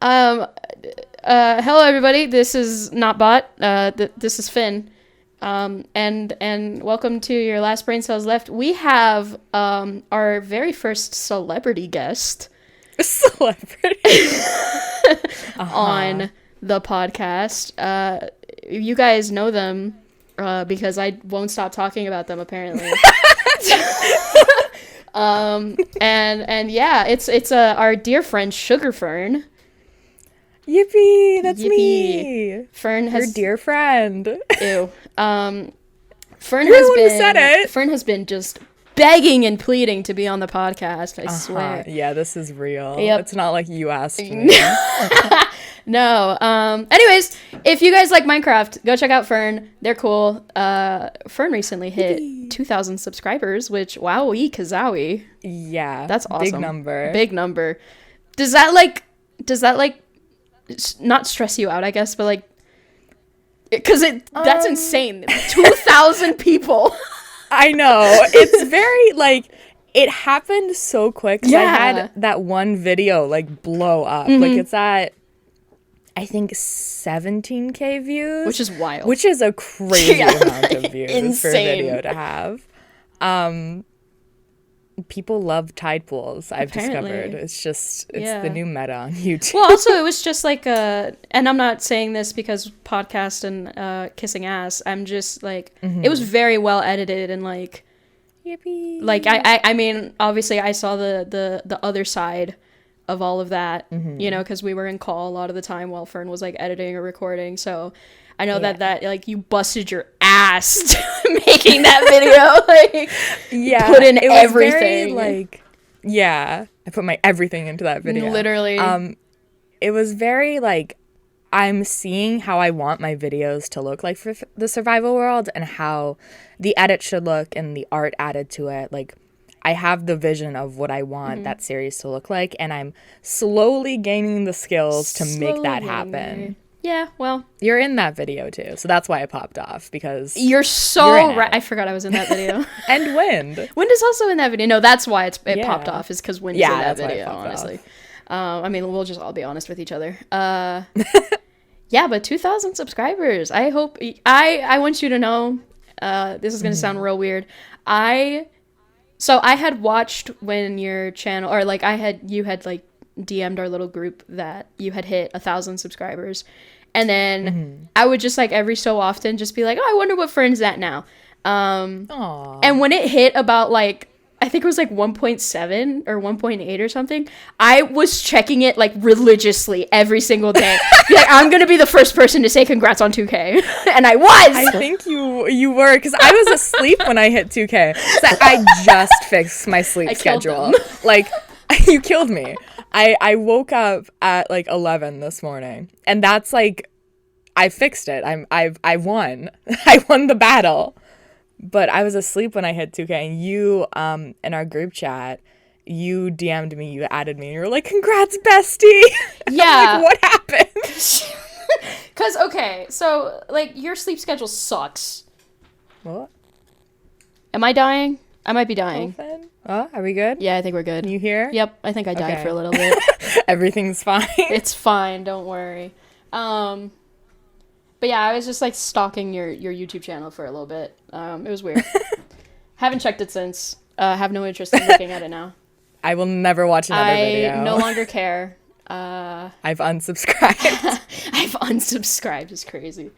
Um, Hello everybody. This is not Bot. This is Finn. And welcome to your last brain cells left. We have our very first celebrity guest. On the podcast. You guys know them because I won't stop talking about them apparently. And yeah, it's our dear friend Sugar Fern. Yippee! That's me. Fern has your dear friend. Ew. Fern has been just begging and pleading to be on the podcast. I swear. Yeah, this is real. Yep. It's not like you asked me. No. Anyways, if you guys like Minecraft, go check out Fern. They're cool. Fern recently hit 2,000 subscribers, which wowie kazowie. Yeah. That's awesome. Big number. Does that like not stress you out, I guess, but like, because that's insane. 2,000 people. I know. It's very like, it happened so quick. Yeah. I had that one video like blow up. Mm-hmm. Like it's at, I think 17K views, which is wild. Which is a crazy amount of views Insane. for a video to have. People love tide pools. I've discovered it's the new meta on YouTube. Well, also it was just like and I'm not saying this because podcast and kissing ass. I'm just like it was very well edited and like yippee. Like I mean obviously I saw the other side of all of that, you know, because we were in call a lot of the time while Fern was like editing or recording, so I know that like you busted your ass making that video, like put in everything. I put my everything into that video. Literally. It was very like I'm seeing how I want my videos to look like for the survival world and how the edit should look and the art added to it. Like I have the vision of what I want that series to look like, and I'm slowly gaining the skills to make that happen. Yeah, well, you're in that video too, so that's why I popped off, because you're so right. I forgot I was in that video. And Wind is also in that video. No, that's why it popped off, is because Wind is in that video. Honestly, I mean, we'll just all be honest with each other. Yeah, but 2,000 subscribers. I hope I want you to know. This is gonna sound real weird. So I had watched when your channel, or like you had like DM'd our little group that you had hit 1,000 subscribers, and then I would just like every so often just be like, oh, I wonder what Fern's at now. And when it hit about like, I think it was like 1.7 or 1.8 or something, I was checking it like religiously every single day. Like, I'm gonna be the first person to say congrats on 2K. And I was. I think you were, because I was asleep when I hit 2K. So I just fixed my sleep schedule. Like, you killed me. I woke up at like 11 this morning, and that's like, I fixed it. I won. I won the battle. But I was asleep when I hit 2K, and you, in our group chat, you DM'd me, you added me, and you were like, congrats, bestie! Yeah. I'm like, what happened? Because, okay, so, like, your sleep schedule sucks. What? Am I dying? I might be dying. Oh, are we good? Yeah, I think we're good. You here? Yep, I think I died for a little bit. Everything's fine. It's fine, don't worry. But yeah, I was just like stalking your YouTube channel for a little bit. It was weird. Haven't checked it since. Have no interest in looking at it now. I will never watch another video. I no longer care. I've unsubscribed. I've unsubscribed. It's crazy.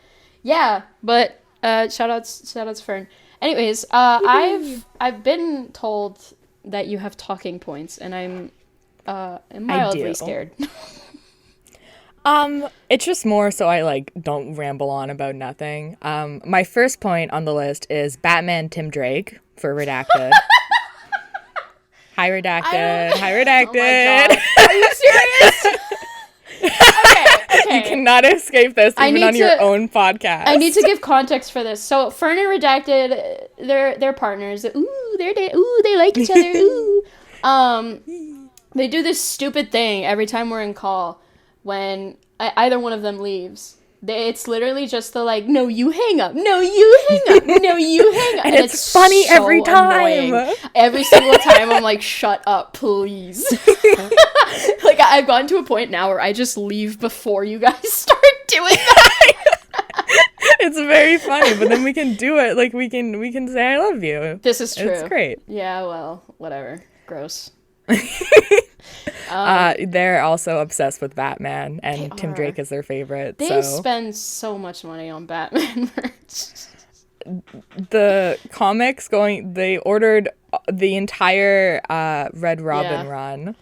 Yeah, but shout outs Fern. Anyways, I've been told that you have talking points, and I'm mildly scared. It's just more so I like don't ramble on about nothing. My first point on the list is Batman Tim Drake for Redacted. Hi Redacted. Hi Redacted. Oh my God. Are you serious? Okay. You cannot escape this even on your own podcast. I need to give context for this. So Fern and Redacted, they're partners. Ooh, they like each other. Ooh. They do this stupid thing every time we're in call. When either one of them leaves, It's literally just the like, no, you hang up, no, you hang up, no, you hang up, and it's funny so every time. Annoying. Every single time, I'm like, shut up, please. Like, I've gotten to a point now where I just leave before you guys start doing that. It's very funny, but then we can do it. Like, we can say I love you. This is true. It's great. Yeah, well, whatever. Gross. They're also obsessed with Batman, and Tim Drake is their favorite. They spend so much money on Batman merch. The comics they ordered the entire Red Robin run.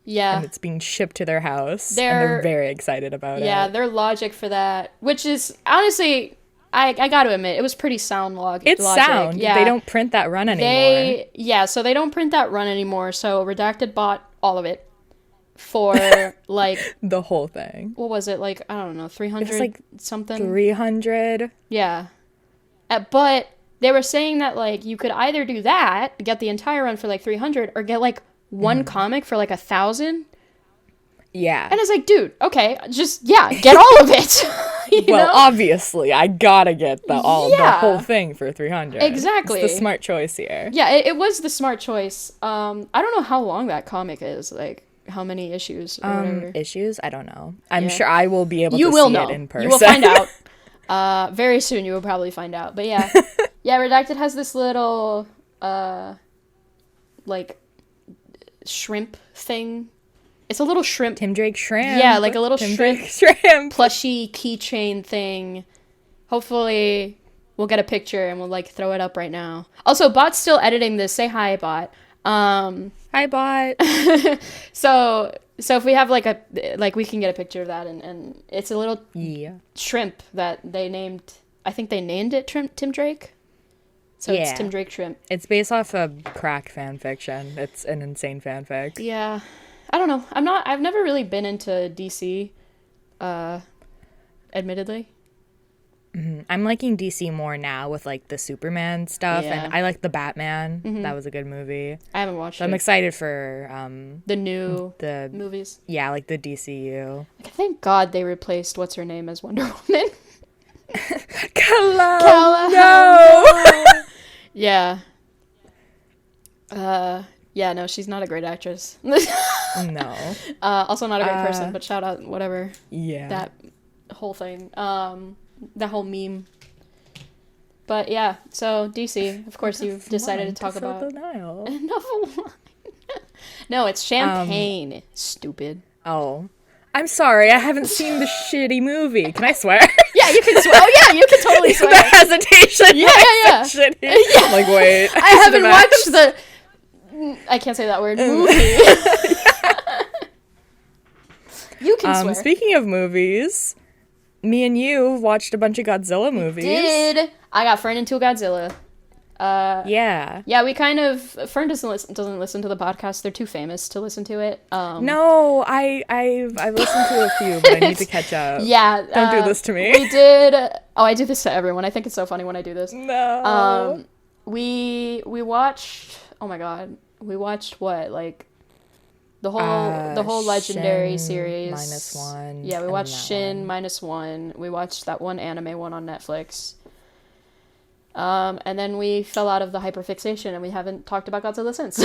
Yeah. And it's being shipped to their house. And they're very excited about it. Yeah, their logic for that, which is, honestly, I got to admit, it was pretty sound logic. It's sound. Yeah. They don't print that run anymore. So they don't print that run anymore. So Redacted bought all of it for, like... the whole thing. What was it? Like, I don't know, 300 like something? 300. Yeah. But they were saying that, like, you could either do that, get the entire run for, like, 300, or get, like, one comic for, like, 1,000. Yeah. And it's like, dude, okay, just, get all of it. Well, obviously, I gotta get the whole thing for 300. Exactly. It's the smart choice here. Yeah, it was the smart choice. I don't know how long that comic is, like, how many issues or whatever. Issues? I don't know. I'm sure I will be able to see it in person. You will find out. Very soon you will probably find out. But yeah. Yeah, Redacted has this little, like, shrimp thing. It's a little shrimp. Tim Drake shrimp. Yeah, like a little shrimp plushy keychain thing. Hopefully we'll get a picture and we'll like throw it up right now. Also, Bot's still editing this. Say hi, Bot. Hi, Bot. So if we have like we can get a picture of that, and it's a little shrimp that they named. I think they named it Tim Drake. So it's Tim Drake shrimp. It's based off a crack fan fiction. It's an insane fanfic. Yeah. I don't know. I've never really been into DC, admittedly. Mm-hmm. I'm liking DC more now with, like, the Superman stuff, and I like the Batman. Mm-hmm. That was a good movie. I haven't watched it. I'm excited for, the new movies. Yeah, like the DCU. Like, thank God they replaced what's-her-name as Wonder Woman. Kala! No! Yeah. Yeah, no, she's not a great actress. No. Also not a great person, but shout out, whatever. Yeah. That whole thing. That whole meme. But yeah, so DC, of course you've decided to talk about... No, it's champagne, stupid. Oh. I'm sorry, I haven't seen the shitty movie. Can I swear? Yeah, you can swear. Oh yeah, you can totally swear. The hesitation. Yeah. Shitty. Yeah. Like, wait. I haven't watched the... I can't say that word. Movie. You can swear. Speaking of movies, me and you watched a bunch of Godzilla movies. I got Fern into Godzilla. Yeah, we kind of... Fern doesn't listen to the podcast. They're too famous to listen to it. No, I've listened to a few, but I need to catch up. Yeah. Don't do this to me. We did... Oh, I do this to everyone. I think it's so funny when I do this. No. We watched... Oh my god. We watched what? Like... The whole Legendary Shin series. -1. Yeah, we watched Shin -1. We watched that one anime one on Netflix. And then we fell out of the hyperfixation, and we haven't talked about Godzilla since.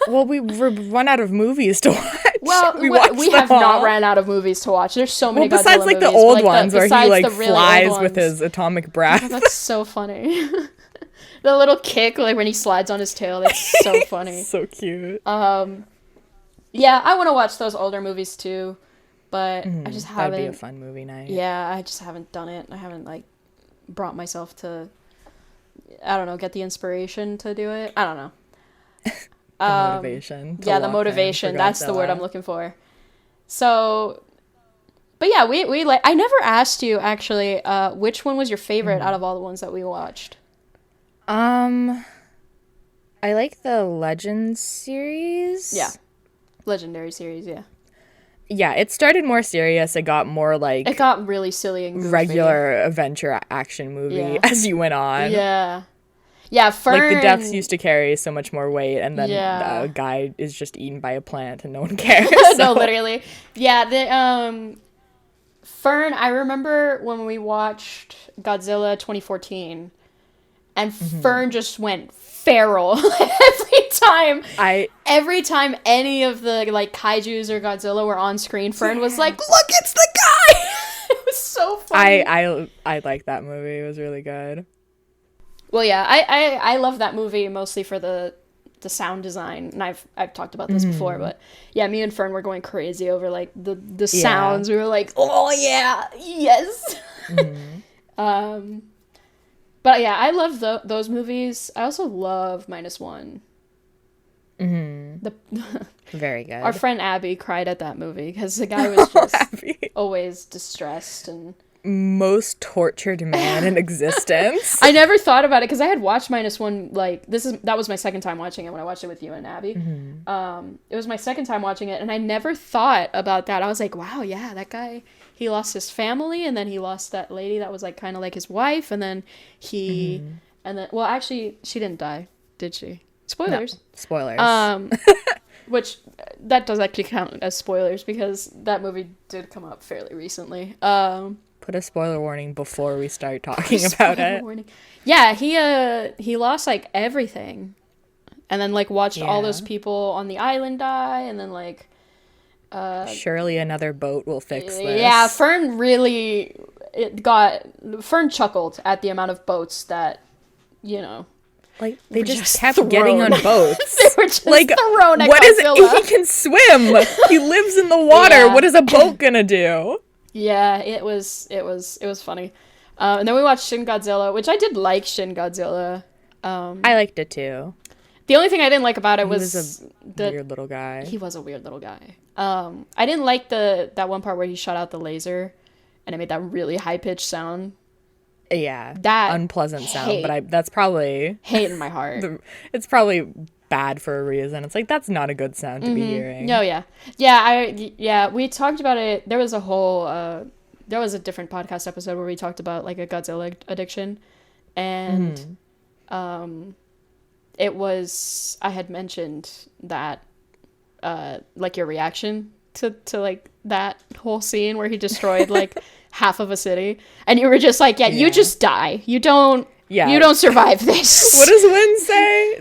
Well, we run out of movies to watch. Well, we have not ran out of movies to watch. There's so many Godzilla besides, like, movies. the old ones where he, like, really flies with his atomic breath. Oh, that's so funny. The little kick, like, when he slides on his tail, that's so funny. So cute. Yeah, I want to watch those older movies, too. But I just haven't. That'd be a fun movie night. Yeah, I just haven't done it. I haven't, like, brought myself to, I don't know, get the inspiration to do it. I don't know. The motivation. Yeah, the motivation. That's the word I'm looking for. So, but yeah, we like, I never asked you, actually, which one was your favorite out of all the ones that we watched? I like the Legends series. Yeah. Legendary series, yeah. Yeah, it started more serious. It got more like... It got really silly and goofy. Regular adventure action movie as you went on. Yeah. Yeah, Fern... Like, the deaths used to carry so much more weight, and then a guy is just eaten by a plant, and no one cares. No, literally. Yeah, Fern, I remember when we watched Godzilla 2014, and Fern just went feral every time any of the like kaijus or Godzilla were on screen. Fern was like, "Look, it's the guy!" It was so funny. I like that movie. It was really good. Well, yeah, I love that movie mostly for the sound design, and I've talked about this before, but yeah, me and Fern were going crazy over like the sounds. We were like, "Oh yeah, yes." But yeah, I love those movies. I also love -1. Very good. Our friend Abby cried at that movie because the guy was just always distressed and most tortured man in existence. I never thought about it because I had watched -1. Like that was my second time watching it when I watched it with you and Abby. It was my second time watching it, and I never thought about that. I was like, wow, yeah, that guy. He lost his family, and then he lost that lady that was like kind of like his wife, and then well, actually, she didn't die, did she? Spoilers. No, spoilers. Which that does actually count as spoilers because that movie did come up fairly recently. Put a spoiler warning before we start talking about it. Warning. Yeah, he lost like everything, and then like watched all those people on the island die, and then like. Surely another boat will fix this. Yeah, Fern chuckled at the amount of boats that, like they just kept getting on boats. They were just like thrown at what Godzilla. He can swim. He lives in the water. Yeah. What is a boat gonna do? Yeah, it was funny. And then we watched Shin Godzilla, which I did like Shin Godzilla. I liked it too. The only thing I didn't like about it was a weird little guy. He was a weird little guy. I didn't like that one part where he shot out the laser, and it made that really high pitched sound. Yeah, that unpleasant sound. But that's probably hate in my heart. It's probably bad for a reason. It's like that's not a good sound to be hearing. No, yeah. We talked about it. There was a different podcast episode where we talked about like a Godzilla addiction, and it was, I had mentioned that, like your reaction to like that whole scene where he destroyed like half of a city, and you were just like, you just die. You don't survive this. What does Win say?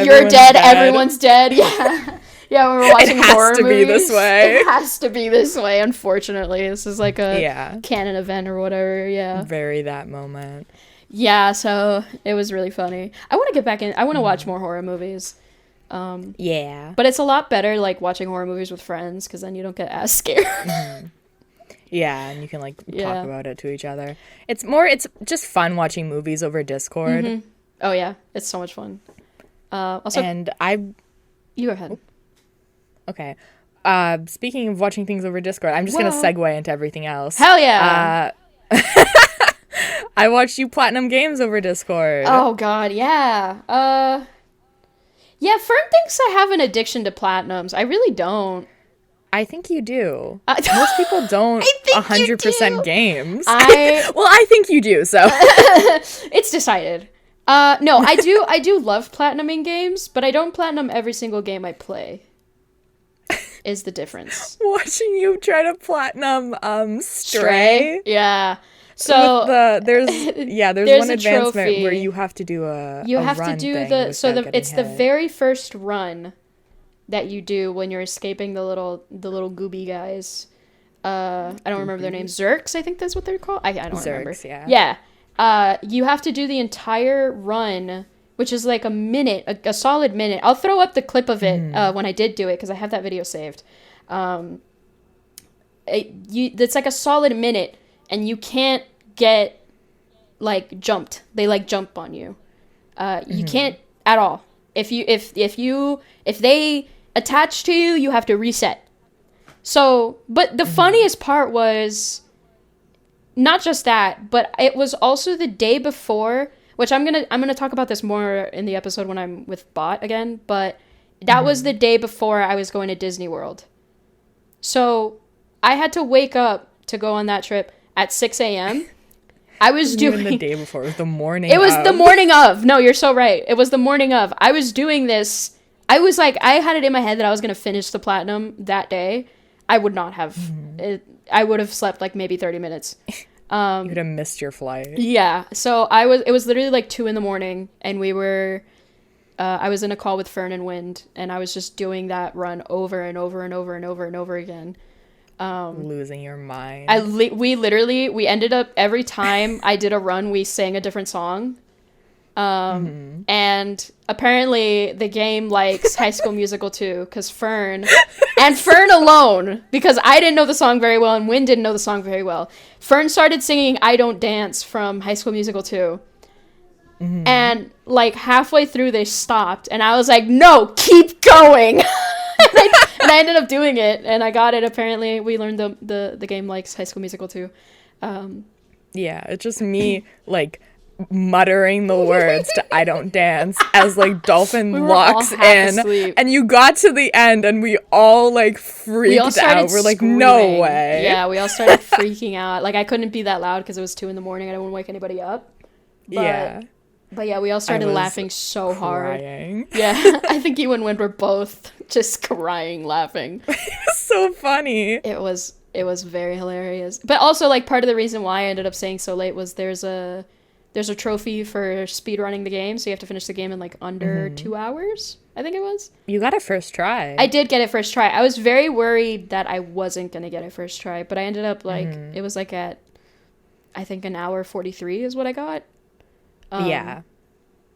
You're dead. Everyone's dead. Yeah. Yeah, we were watching horror movies. It has to be this way. It has to be this way, unfortunately. This is like a canon event or whatever, yeah. Very that moment. Yeah, so it was really funny. I want to get back in. I want to watch more horror movies. Yeah. But it's a lot better, like, watching horror movies with friends, because then you don't get as scared. Yeah, and you can, like, talk about it to each other. It's just fun watching movies over Discord. Oh, yeah. It's so much fun. Also, and you go ahead. Okay. Speaking of watching things over Discord, I'm just going to segue into everything else. Hell yeah! I watched you platinum games over Discord. Oh, God, yeah. Yeah, Fern thinks I have an addiction to platinums. I really don't. I think you do. Most people don't 100% games. Well, I think you do, so. It's decided. No, I do love platinuming games, but I don't platinum every single game I play. Is the difference. Watching you try to platinum Stray. Yeah. So there's one advancement trophy where you have to do it's the very first run that you do when you're escaping the little gooby guys. I don't remember their names. Zerks, I think that's what they're called. I don't remember. Yeah. You have to do the entire run, which is like a minute, a solid minute. I'll throw up the clip of it when I did do it because I have that video saved. It's like a solid minute. And you can't get, like, jumped. They, like, jump on you. You can't at all. If they attach to you, you have to reset. So, but the funniest part was not just that, but it was also the day before, which I'm gonna talk about this more in the episode when I'm with Bot again, but that was the day before I was going to Disney World. So, I had to wake up to go on that trip at 6 a.m. I was doing... Even the day before. It was the morning It was the morning of. No, you're so right. It was the morning of. I was doing this. I was like... I had it in my head that I was going to finish the platinum that day. I would not have. I would have slept like maybe 30 minutes. You would have missed your flight. Yeah. So it was literally like 2 a.m, and we were, I was in a call with Fern and Wind, and I was just doing that run over and over and over and over and over again. Losing your mind. We ended up, every time I did a run, we sang a different song. And apparently the game likes High School Musical too, because Fern alone, because I didn't know the song very well and Wynn didn't know the song very well, Fern started singing I Don't Dance from High School Musical 2. And like halfway through they stopped and I was like, no, keep going. And I ended up doing it and I got it. Apparently we learned the game likes High School Musical too. Yeah, it's just me like muttering the words to I Don't Dance as like Dolphin walks in asleep. And you got to the end and we all like freaked out. We're like, screaming. No way. Yeah, we all started freaking out. Like I couldn't be that loud because it was 2 a.m. I didn't want to wake anybody up. But yeah, we all started laughing so crying. Hard. Yeah, I think you and Wind were both just crying laughing. It was so funny. It was very hilarious. But also like part of the reason why I ended up staying so late was there's a trophy for speedrunning the game, so you have to finish the game in like under 2 hours, I think it was. You got it first try. I did get it first try. I was very worried that I wasn't going to get it first try, but I ended up like, it was like at, I think an hour 43 is what I got. Yeah.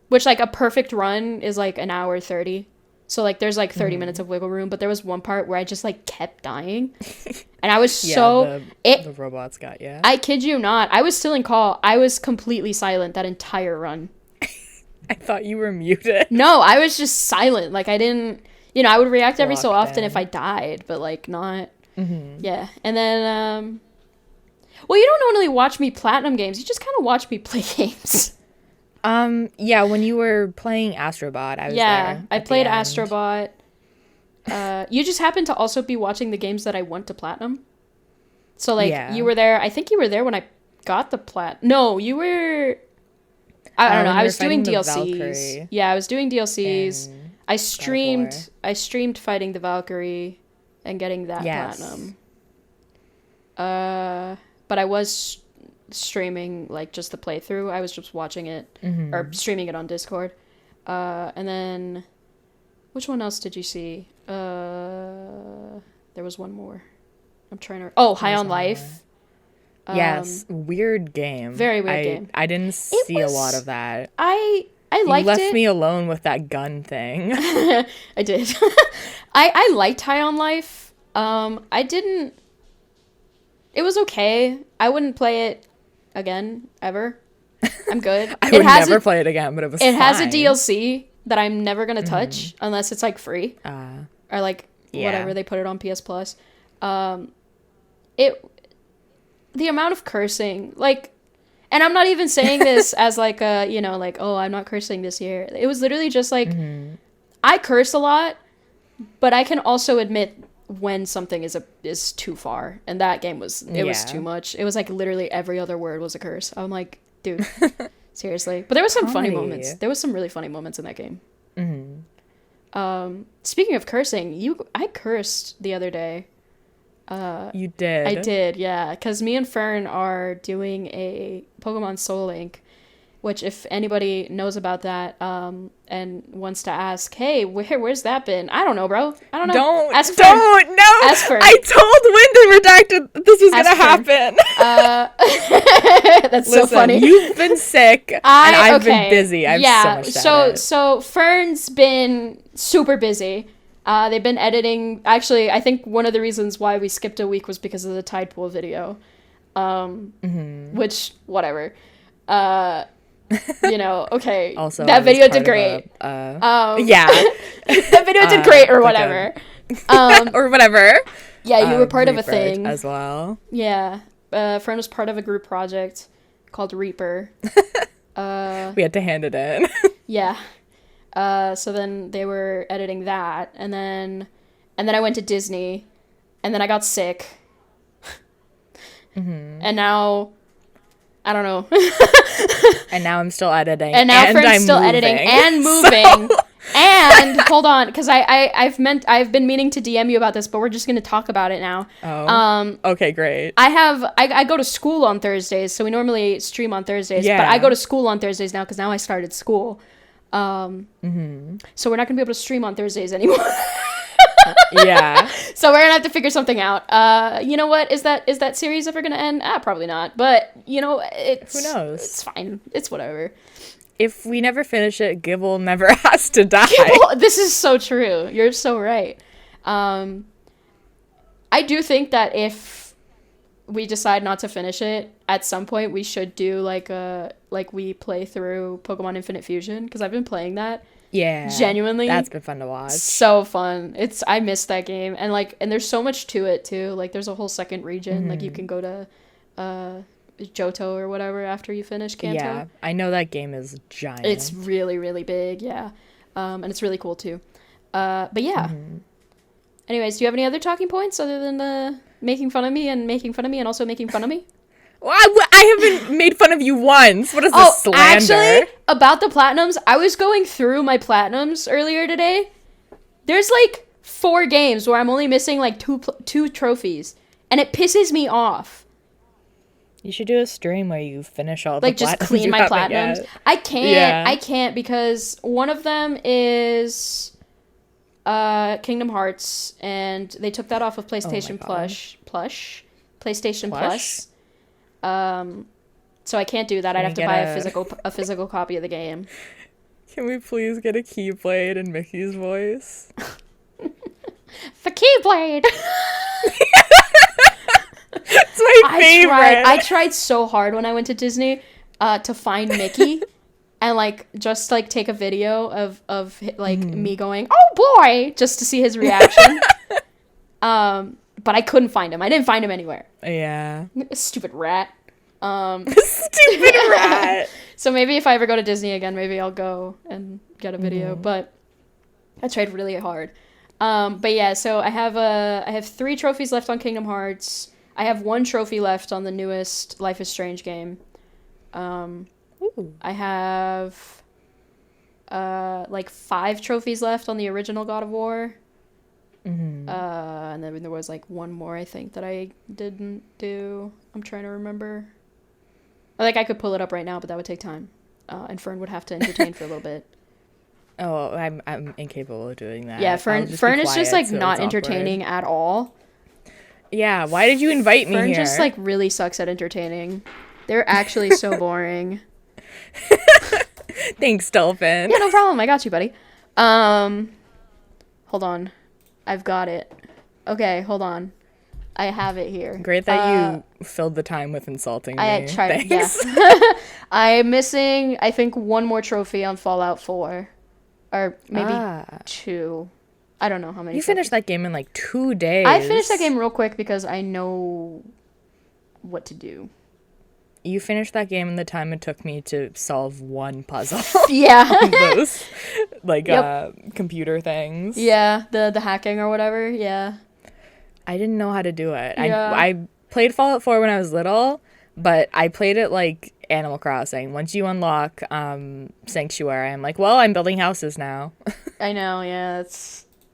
Which like a perfect run is like an hour 30. So like there's like 30 minutes of wiggle room, but there was one part where I just like kept dying. And I was the robots got you. I kid you not. I was still in call. I was completely silent that entire run. I thought you were muted. No, I was just silent. Like I didn't, I would react every so often if I died, but like not. Yeah. And then, well, you don't normally watch me platinum games. You just kind of watch me play games. Yeah, when you were playing Astrobot, I was there. Yeah, I played Astrobot. You just happened to also be watching the games that I went to platinum. So like you were there. I think you were there when I got the No, you were. I don't know. I was doing DLCs. Yeah, I was doing DLCs. I streamed fighting the Valkyrie and getting that platinum. But I was streaming like just the playthrough. I was just watching it or streaming it on Discord. And then which one else did you see? There was one more. I'm trying to High on Life. Yes, weird game. Very weird game. I didn't see a lot of that. I liked it. You left me alone with that gun thing. I did. I liked High on Life. I didn't. It was okay. I wouldn't play it again ever. I'm good. I would never play it again, but it was fine. It has a DLC that I'm never gonna touch unless it's like free or like whatever they put it on PS Plus. The amount of cursing, like, and I'm not even saying this as like a like, oh, I'm not cursing this year. It was literally just like I curse a lot, but I can also admit when something is too far, and that game was was too much. It was like literally every other word was a curse. I'm like, dude, seriously. But there was some funny moments. There was some really funny moments in that game. Speaking of cursing, I cursed the other day. You did? I did, yeah. Because me and Fern are doing a Pokemon Soul Link, which if anybody knows about that and wants to ask, hey, where's that been? I don't know, bro. I don't know. No. Ask Fern. I told Wind and Redacted this was going to happen. That's so funny. You've been sick, and I've been busy. I have so much to edit. So Fern's been super busy. They've been editing. Actually, I think one of the reasons why we skipped a week was because of the Tide Pool video. Which, whatever. Okay. Also, that video did great. Yeah. That video did great or whatever. Or whatever. Yeah, you were part of a thing. As well. Yeah. Fern was part of a group project called Reaper. We had to hand it in. Yeah. So then they were editing that, and then I went to Disney, and then I got sick. And now, I don't know. And now I'm still editing. And now Fern's still editing and moving. And hold on, because I've been meaning to DM you about this, but we're just gonna talk about it now. Okay, great. I go to school on Thursdays, so we normally stream on Thursdays. Yeah. But I go to school on Thursdays now because now I started school. So we're not gonna be able to stream on Thursdays anymore. Yeah. So we're gonna have to figure something out. You know what? Is that series ever gonna end? Probably not. But you know, who knows? It's fine. It's whatever. If we never finish it, Gibble never has to die. This is so true. You're so right. I do think that if we decide not to finish it, at some point we should do we play through Pokemon Infinite Fusion, because I've been playing that. Yeah. Genuinely. That's been fun to watch. So fun. I miss that game. And there's so much to it too. Like there's a whole second region. Like you can go to Johto or whatever after you finish Kanto. Yeah, I know that game is giant. It's really, really big, yeah. And it's really cool too. But yeah. Anyways, do you have any other talking points other than making fun of me and also making fun of me? Well, I haven't made fun of you once. What is this slander? Actually, about the platinums, I was going through my platinums earlier today. There's 4 games where I'm only missing two trophies, and it pisses me off. You should do a stream where you finish all the platinums. Just clean my platinums. Yet. I can't. Yeah. I can't because one of them is Kingdom Hearts, and they took that off of PlayStation PlayStation Plus. So I can't do that. I'd have to buy a physical copy of the game. Can we please get a Keyblade in Mickey's voice? The Keyblade. It's my favorite. I tried so hard when I went to Disney to find Mickey and just take a video of me going, "Oh boy," just to see his reaction. But I couldn't find him. I didn't find him anywhere. Yeah. Stupid rat. Stupid rat. So maybe if I ever go to Disney again, maybe I'll go and get a video. But I tried really hard. But yeah, so I have 3 trophies left on Kingdom Hearts. I have 1 trophy left on the newest Life is Strange game. I have 5 trophies left on the original God of War. And then there was 1 more, I think, that I didn't do. I'm trying to remember. I could pull it up right now, but that would take time. And Fern would have to entertain for a little bit. Oh, I'm incapable of doing that. Yeah, Fern is just not entertaining at all. Yeah, why did you invite me here? Fern just really sucks at entertaining. They're actually so boring. Thanks, Dolphin. Yeah, no problem. I got you, buddy. Hold on. I've got it. Okay, hold on. I have it here. Great that you filled the time with insulting me. I tried. Thanks. Yeah. I'm missing, I think, 1 more trophy on Fallout 4. Or maybe 2. I don't know how many. You finished that game in 2 days. I finished that game real quick because I know what to do. You finished that game in the time it took me to solve 1 puzzle. Yeah. On those, computer things. Yeah, the hacking or whatever, yeah. I didn't know how to do it. Yeah. I played Fallout 4 when I was little, but I played it like Animal Crossing. Once you unlock Sanctuary, I'm I'm building houses now. I know, yeah.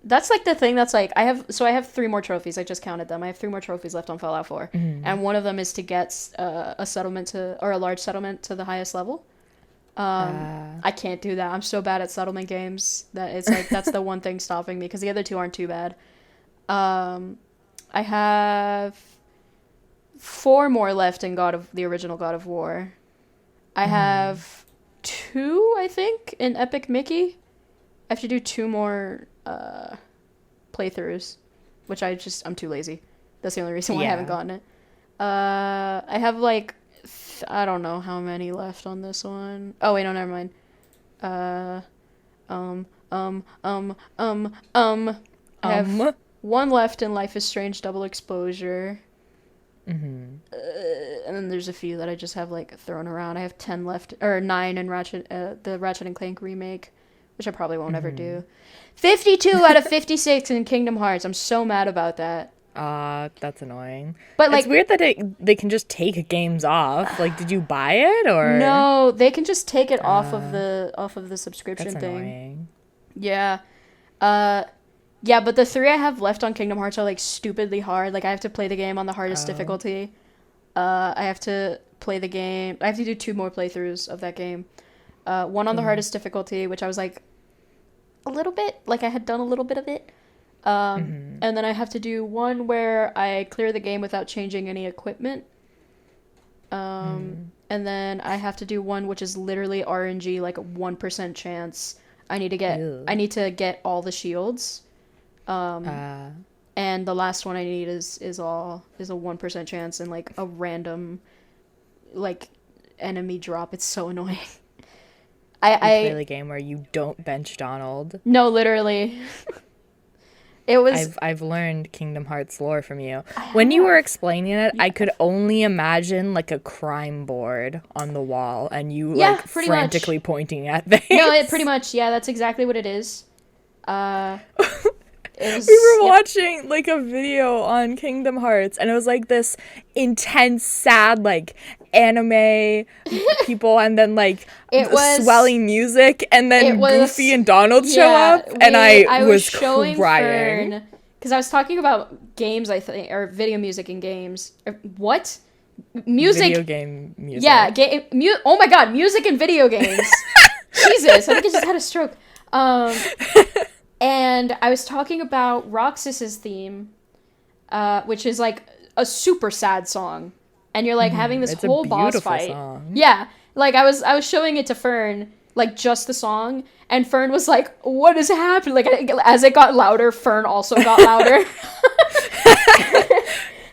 That's the thing that's I have 3 more trophies. I just counted them. I have 3 more trophies left on Fallout 4. And one of them is to get a settlement or a large settlement to the highest level. I can't do that. I'm so bad at settlement games that it's that's the one thing stopping me, because the other 2 aren't too bad. I have 4 more left in the original God of War. I have 2, I think, in Epic Mickey. I have to do 2 more playthroughs, which I'm too lazy. That's the only reason why I haven't gotten it. I have I don't know how many left on this one. Oh wait, no, never mind. I have 1 left in Life is Strange Double Exposure. And then there's a few that I just have thrown around. I have 10 left, or 9 in the Ratchet and Clank remake, which I probably won't ever do. 52 out of 56 in Kingdom Hearts. I'm so mad about that. That's annoying. But it's weird that they can just take games off. Did you buy it or? No, they can just take it off of the subscription that's thing. Annoying. Yeah. Yeah, but the 3 I have left on Kingdom Hearts are, like, stupidly hard. Like, I have to play the game on the hardest difficulty. I have to play the game. I have to do 2 more playthroughs of that game. One on the hardest difficulty, which I was, like, a little bit. Like, I had done a little bit of it. And then I have to do one where I clear the game without changing any equipment. And then I have to do one which is literally RNG, like a 1% chance. I need to get all the shields. And the last one I need is a 1% chance and like a random like enemy drop. It's so annoying. I play the game where you don't bench Donald. No, literally. It was. I've learned Kingdom Hearts lore from you. When you were explaining it, I could only imagine like a crime board on the wall, and you like frantically pointing at things. No, pretty much. Yeah, that's exactly what it is. We were watching like a video on Kingdom Hearts, and it was like this intense, sad, like anime people, and then like swelling music, and then Goofy and Donald show up, and I was crying because I was talking about games, I think, or video music in games. What? Music? Video game music. Yeah, oh my god, music in video games. Jesus, I think I just had a stroke. And I was talking about Roxas's theme, which is like a super sad song, and you're like having this whole boss fight. Song. Yeah, like I was showing it to Fern, like just the song, and Fern was like, "What is happening?" Like as it got louder, Fern also got louder.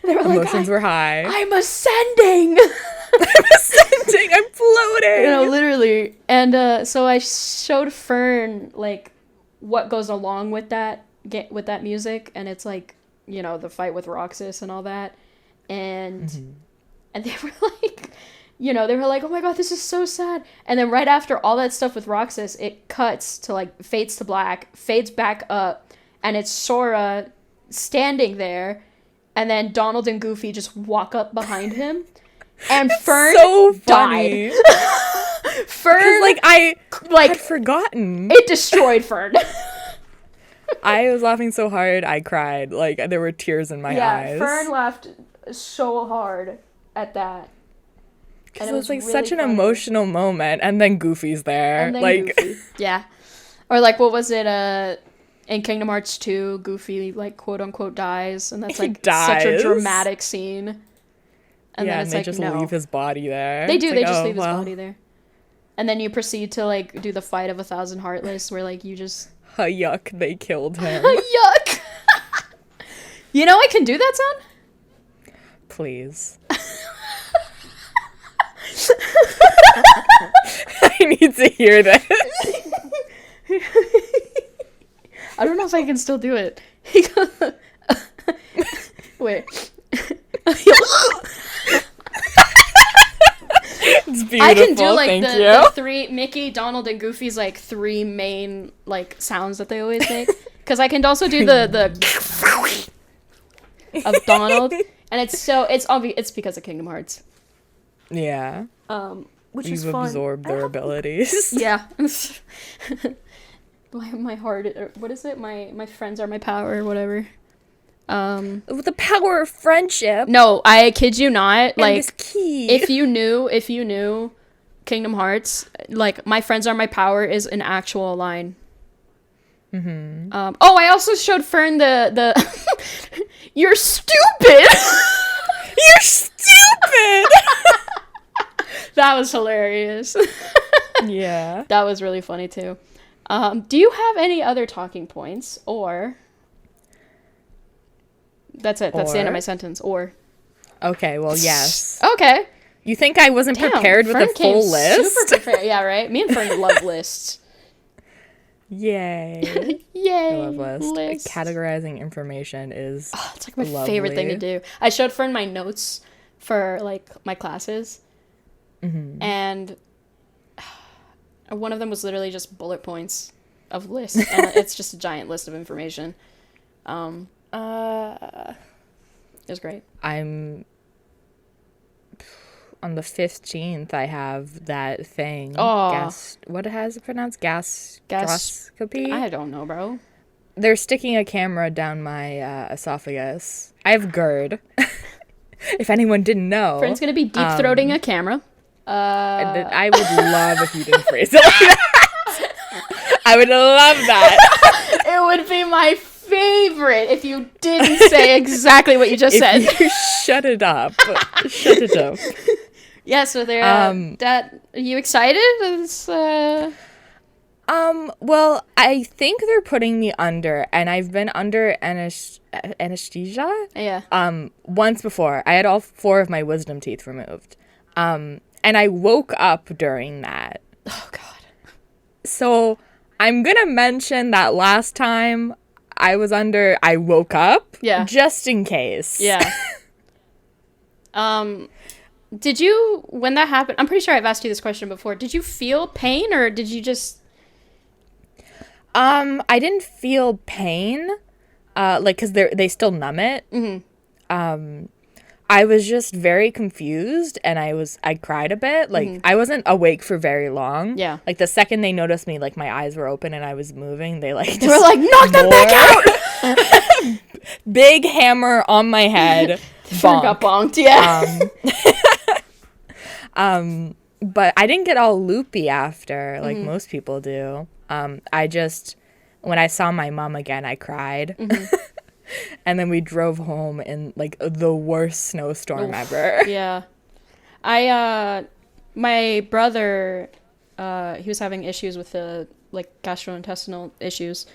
They were Emotions were high. I'm ascending. I'm floating. You know, literally. And so I showed Fern like what goes along with that music, and it's like, you know, the fight with Roxas and all that, and they were like, you know, they were like, oh my god, this is so sad. And then right after all that stuff with Roxas, it cuts to like fades to black, fades back up, and it's Sora standing there, and then Donald and Goofy just walk up behind him, and Fern died. Fern, I had forgotten. It destroyed Fern. I was laughing so hard I cried. Like there were tears in my eyes. Yeah, Fern laughed so hard at that. Because it was like really such an emotional moment, and then Goofy's there. Goofy. Yeah. Or like, what was it? In Kingdom Hearts 2, Goofy like quote unquote dies, and that's like such a dramatic scene. And then it's they like, just leave his body there. They do. They just leave his body there. And then you proceed to, like, do the fight of 1,000 Heartless, where, like, you just... Yuck, they killed him. Yuck! You know I can do that sound? Please. I need to hear this. I don't know if I can still do it. Wait. It's beautiful. I can do like the 3 Mickey, Donald, and Goofy's like 3 main like sounds that they always make. Because I can also do the of Donald, and it's obvious it's because of Kingdom Hearts. Yeah. Which is fun. You've absorbed their abilities. Yeah. my heart. What is it? My friends are my power, or whatever. With the power of friendship. No, I kid you not. And like, is key. if you knew Kingdom Hearts, like, my friends are my power is an actual line. I also showed Fern the you're stupid. You're stupid. That was hilarious. Yeah. That was really funny too. Do you have any other talking points, or? That's it. That's the end of my sentence. Or. Okay, well, yes. Okay. You think I wasn't prepared with a full list? Super prepared. Yeah, right? Me and Fern love lists. Yay. Yay. I love lists. Categorizing information is it's like my favorite thing to do. I showed Fern my notes for, like, my classes. And one of them was literally just bullet points of lists. And it's just a giant list of information. It was great. on the 15th, I have that thing. Oh. What has it pronounced? Gastroscopy? I don't know, bro. They're sticking a camera down my esophagus. I have GERD. If anyone didn't know. Fern's going to be deep-throating a camera. I would love if you didn't phrase it like that. I would love that. It would be my favorite if you didn't say exactly what you just said. You shut it up. Shut it up. Yeah, so they're are you excited? Well, I think they're putting me under, and I've been under anesthesia. Yeah. Once before. I had all 4 of my wisdom teeth removed. And I woke up during that. Oh God. So I'm gonna mention that last time I was under, I woke up. Yeah. Just in case. Yeah. Did you, when that happened, I'm pretty sure I've asked you this question before, did you feel pain or did you just... I didn't feel pain, because they still numb it. Mm-hmm. I was just very confused, and I cried a bit. Like, I wasn't awake for very long. Yeah. Like, the second they noticed me, like, my eyes were open and I was moving, they were like, knock that back out! Big hammer on my head. Fern got bonked, yeah. But I didn't get all loopy after, like most people do. I just, when I saw my mom again, I cried. Mm-hmm. And then we drove home in, like, the worst snowstorm ever. Yeah. My brother, he was having issues with the, like, gastrointestinal issues,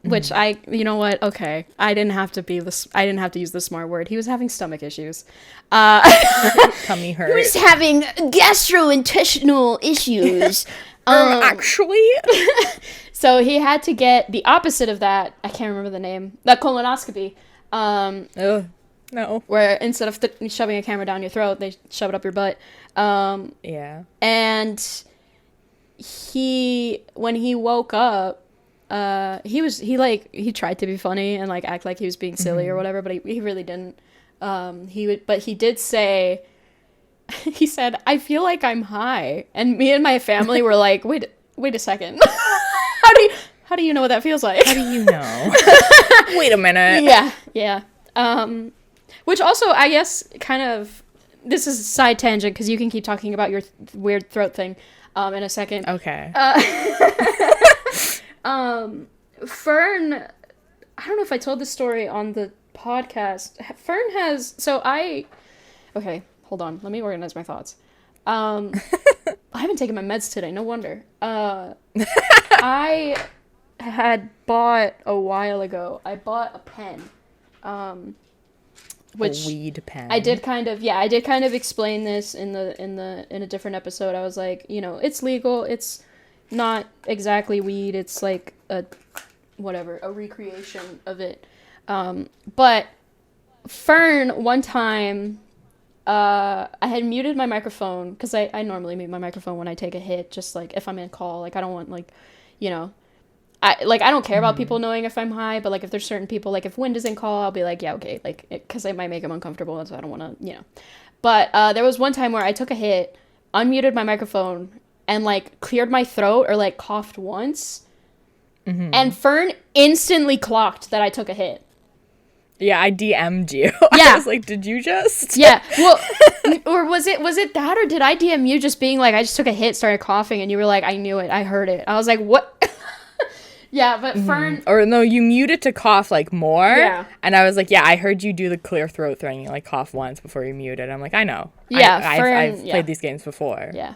which you know what? Okay. I didn't have to use the smart word. He was having stomach issues. Tummy hurt. He was having gastrointestinal issues. Actually? So he had to get the opposite of that. I can't remember the name. The colonoscopy. No. Where instead of shoving a camera down your throat, they shove it up your butt. Yeah. And when he woke up, he tried to be funny and, like, act like he was being silly or whatever, but he really didn't. But he did say, he said, "I feel like I'm high," and me and my family were like, wait a second, how do you know what that feels like? How do you know? Wait a minute. Yeah. Which also, I guess, kind of, this is a side tangent because you can keep talking about your weird throat thing in a second. Okay. Fern, I don't know if I told this story on the podcast. Fern has, okay, hold on. Let me organize my thoughts. I haven't taken my meds today. No wonder. I had bought a while ago. I bought a pen. Which a weed pen. I did kind of explain this in a different episode. I was like, it's legal. It's not exactly weed. It's like a recreation of it. But Fern, one time, I had muted my microphone because I normally mute my microphone when I take a hit, just like if I'm in call. Like, I don't want, like, I don't care about people knowing if I'm high, but, like, if there's certain people, like, if Wind is in call, I'll be like, yeah, okay, like, because it might make them uncomfortable, and so I don't want to, But there was one time where I took a hit, unmuted my microphone, and, like, cleared my throat or, like, coughed once, and Fern instantly clocked that I took a hit. Yeah, I DM'd you. Yeah. I was like, did you just? Yeah. Well, or was it that, or did I DM you just being like, I just took a hit, started coughing, and you were like, I knew it, I heard it. I was like, what? Yeah, but Fern... Or no, you muted to cough, like, more. Yeah. And I was like, yeah, I heard you do the clear throat thing. You, like, cough once before you muted. I'm like, I know. Yeah, I've played these games before. Yeah.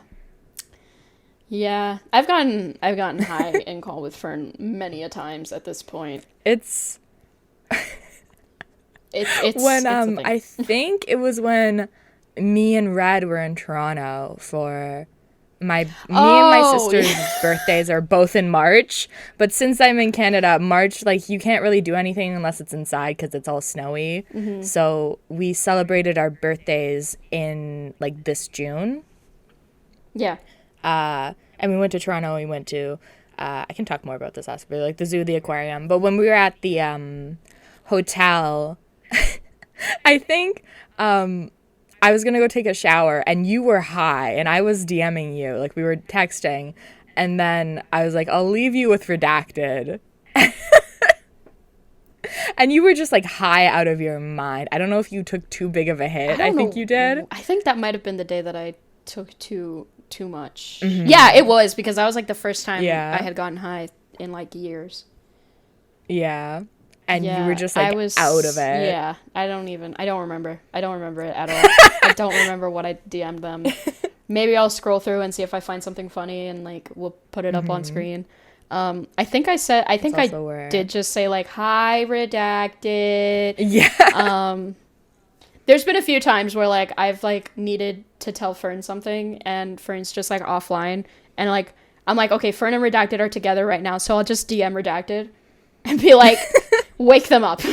Yeah. I've gotten high in call with Fern many a times at this point. It's when, I think it was when me and Red were in Toronto for... Me and my sister's birthdays are both in March, but since I'm in Canada, March, like, you can't really do anything unless it's inside because it's all snowy. So we celebrated our birthdays in, like, this June. Yeah. And we went to Toronto. We went to I can talk more about this after, like, the zoo, the aquarium. But when we were at the hotel, I think I was gonna go take a shower, and you were high, and I was DMing you, like we were texting, and then I was like, I'll leave you with redacted. And you were just like high out of your mind. I don't know if you took too big of a hit. I think you did. I think that might have been the day that I took too much. Mm-hmm. Yeah, it was, because that was like the first time I had gotten high in like years. Yeah. And you were just like out of it. Yeah. I don't remember. I don't remember it at all. I don't remember what I DM'd them. Maybe I'll scroll through and see if I find something funny, and like we'll put it up on screen. I think I did just say like, hi, redacted. Yeah. There's been a few times where like I've like needed to tell Fern something, and Fern's just like offline, and like I'm like, okay, Fern and redacted are together right now, so I'll just DM redacted and be like, wake them up.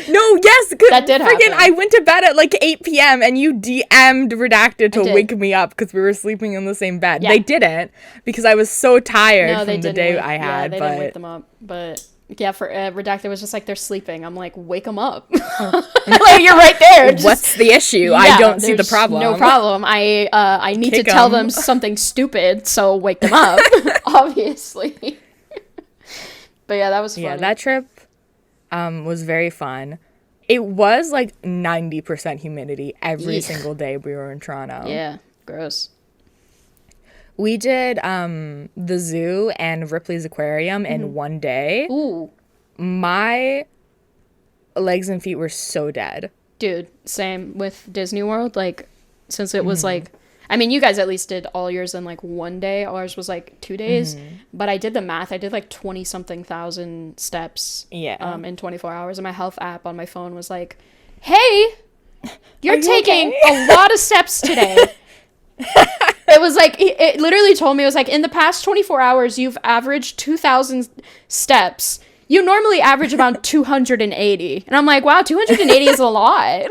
No, yes, that did happen. I went to bed at like 8 p.m. and you DM'd redacted to wake me up because we were sleeping in the same bed. Yeah. They didn't, because I was so tired from the day I had. Yeah, they didn't wake them up. But yeah, for redacted was just like, they're sleeping. I'm like, wake them up. Like, you're right there. What's the issue? I don't see the problem. No problem. I need to tell them something stupid, so wake them up. Obviously. But yeah, that was funny. Yeah, that trip was very fun. It was like 90% humidity every single day we were in Toronto. Yeah, gross. We did the zoo and Ripley's Aquarium in one day. Ooh. My legs and feet were so dead. Dude, same with Disney World. Like, since it was like, I mean, you guys at least did all yours in like one day. Ours was like 2 days. But I did the math. I did like 20-something thousand steps in 24 hours. And my health app on my phone was like, hey, you're taking a lot of steps today. It was like, it literally told me, it was like, in the past 24 hours, you've averaged 2,000 steps. You normally average about 280. And I'm like, wow, 280 is a lot.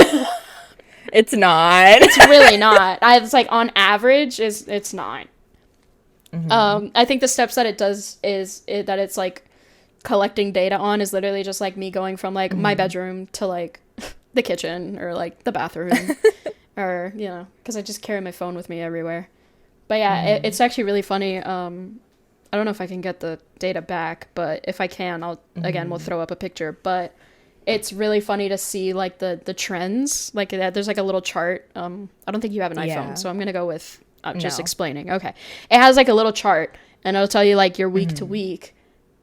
It's not. It's really not. It's like, on average, it's not. I think the steps that it does is that it's like collecting data on is literally just like me going from like my bedroom to like the kitchen or like the bathroom or, you know, because I just carry my phone with me everywhere. But yeah, it's actually really funny. I don't know if I can get the data back, but if I can, we'll throw up a picture. But it's really funny to see like the trends. Like there's like a little chart. I don't think you have an iPhone, so I'm gonna go with just explaining. Okay, it has like a little chart, and it'll tell you like your week to week.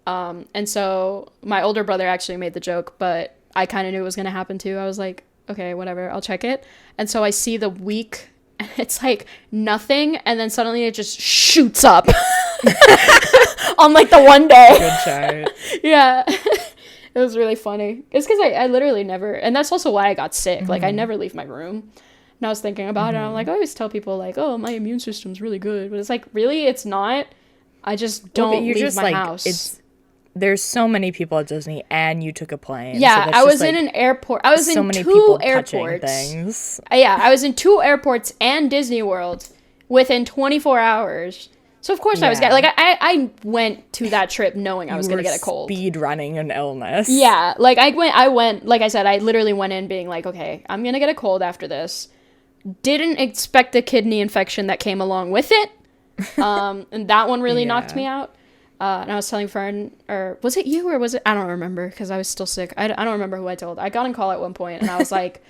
And so my older brother actually made the joke, but I kind of knew it was gonna happen too. I was like, okay, whatever, I'll check it. And so I see the week, and it's like nothing, and then suddenly it just shoots up on like the one day. Good chart. Yeah. It was really funny. It's because I literally never, and that's also why I got sick. Like, I never leave my room. And I was thinking about it, and I'm like, I always tell people, like, oh, my immune system's really good. But it's like, really? It's not? I just don't leave my house. There's so many people at Disney, and you took a plane. Yeah, so I was in an airport. I was in 2 airports. Things. Yeah, I was in 2 airports and Disney World within 24 hours. So of course I was like, I went to that trip knowing I was gonna get a cold. Speed running an illness. Yeah, like I went like I said, I literally went in being like, okay, I'm gonna get a cold after this. Didn't expect the kidney infection that came along with it, and that one really knocked me out. And I was telling Fern, or was it you, or was it? I don't remember because I was still sick. I don't remember who I told. I got on call at one point, and I was like,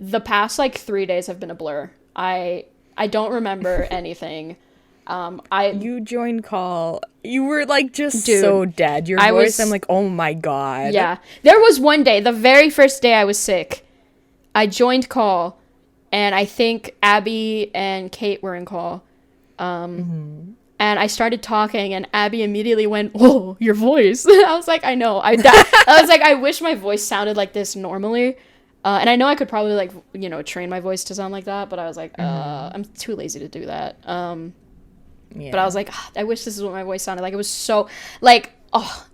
the past like 3 days have been a blur. I don't remember anything. You joined call. You were like just so dead. Your voice, I'm like, oh my god. Yeah. There was one day, the very first day I was sick, I joined call, and I think Abby and Kate were in call. And I started talking, and Abby immediately went, oh, your voice. I was like, I know. I was like, I wish my voice sounded like this normally. And I know I could probably like, you know, train my voice to sound like that, but I was like, I'm too lazy to do that. Yeah. But I was like, I wish this is what my voice sounded like. It was so, like,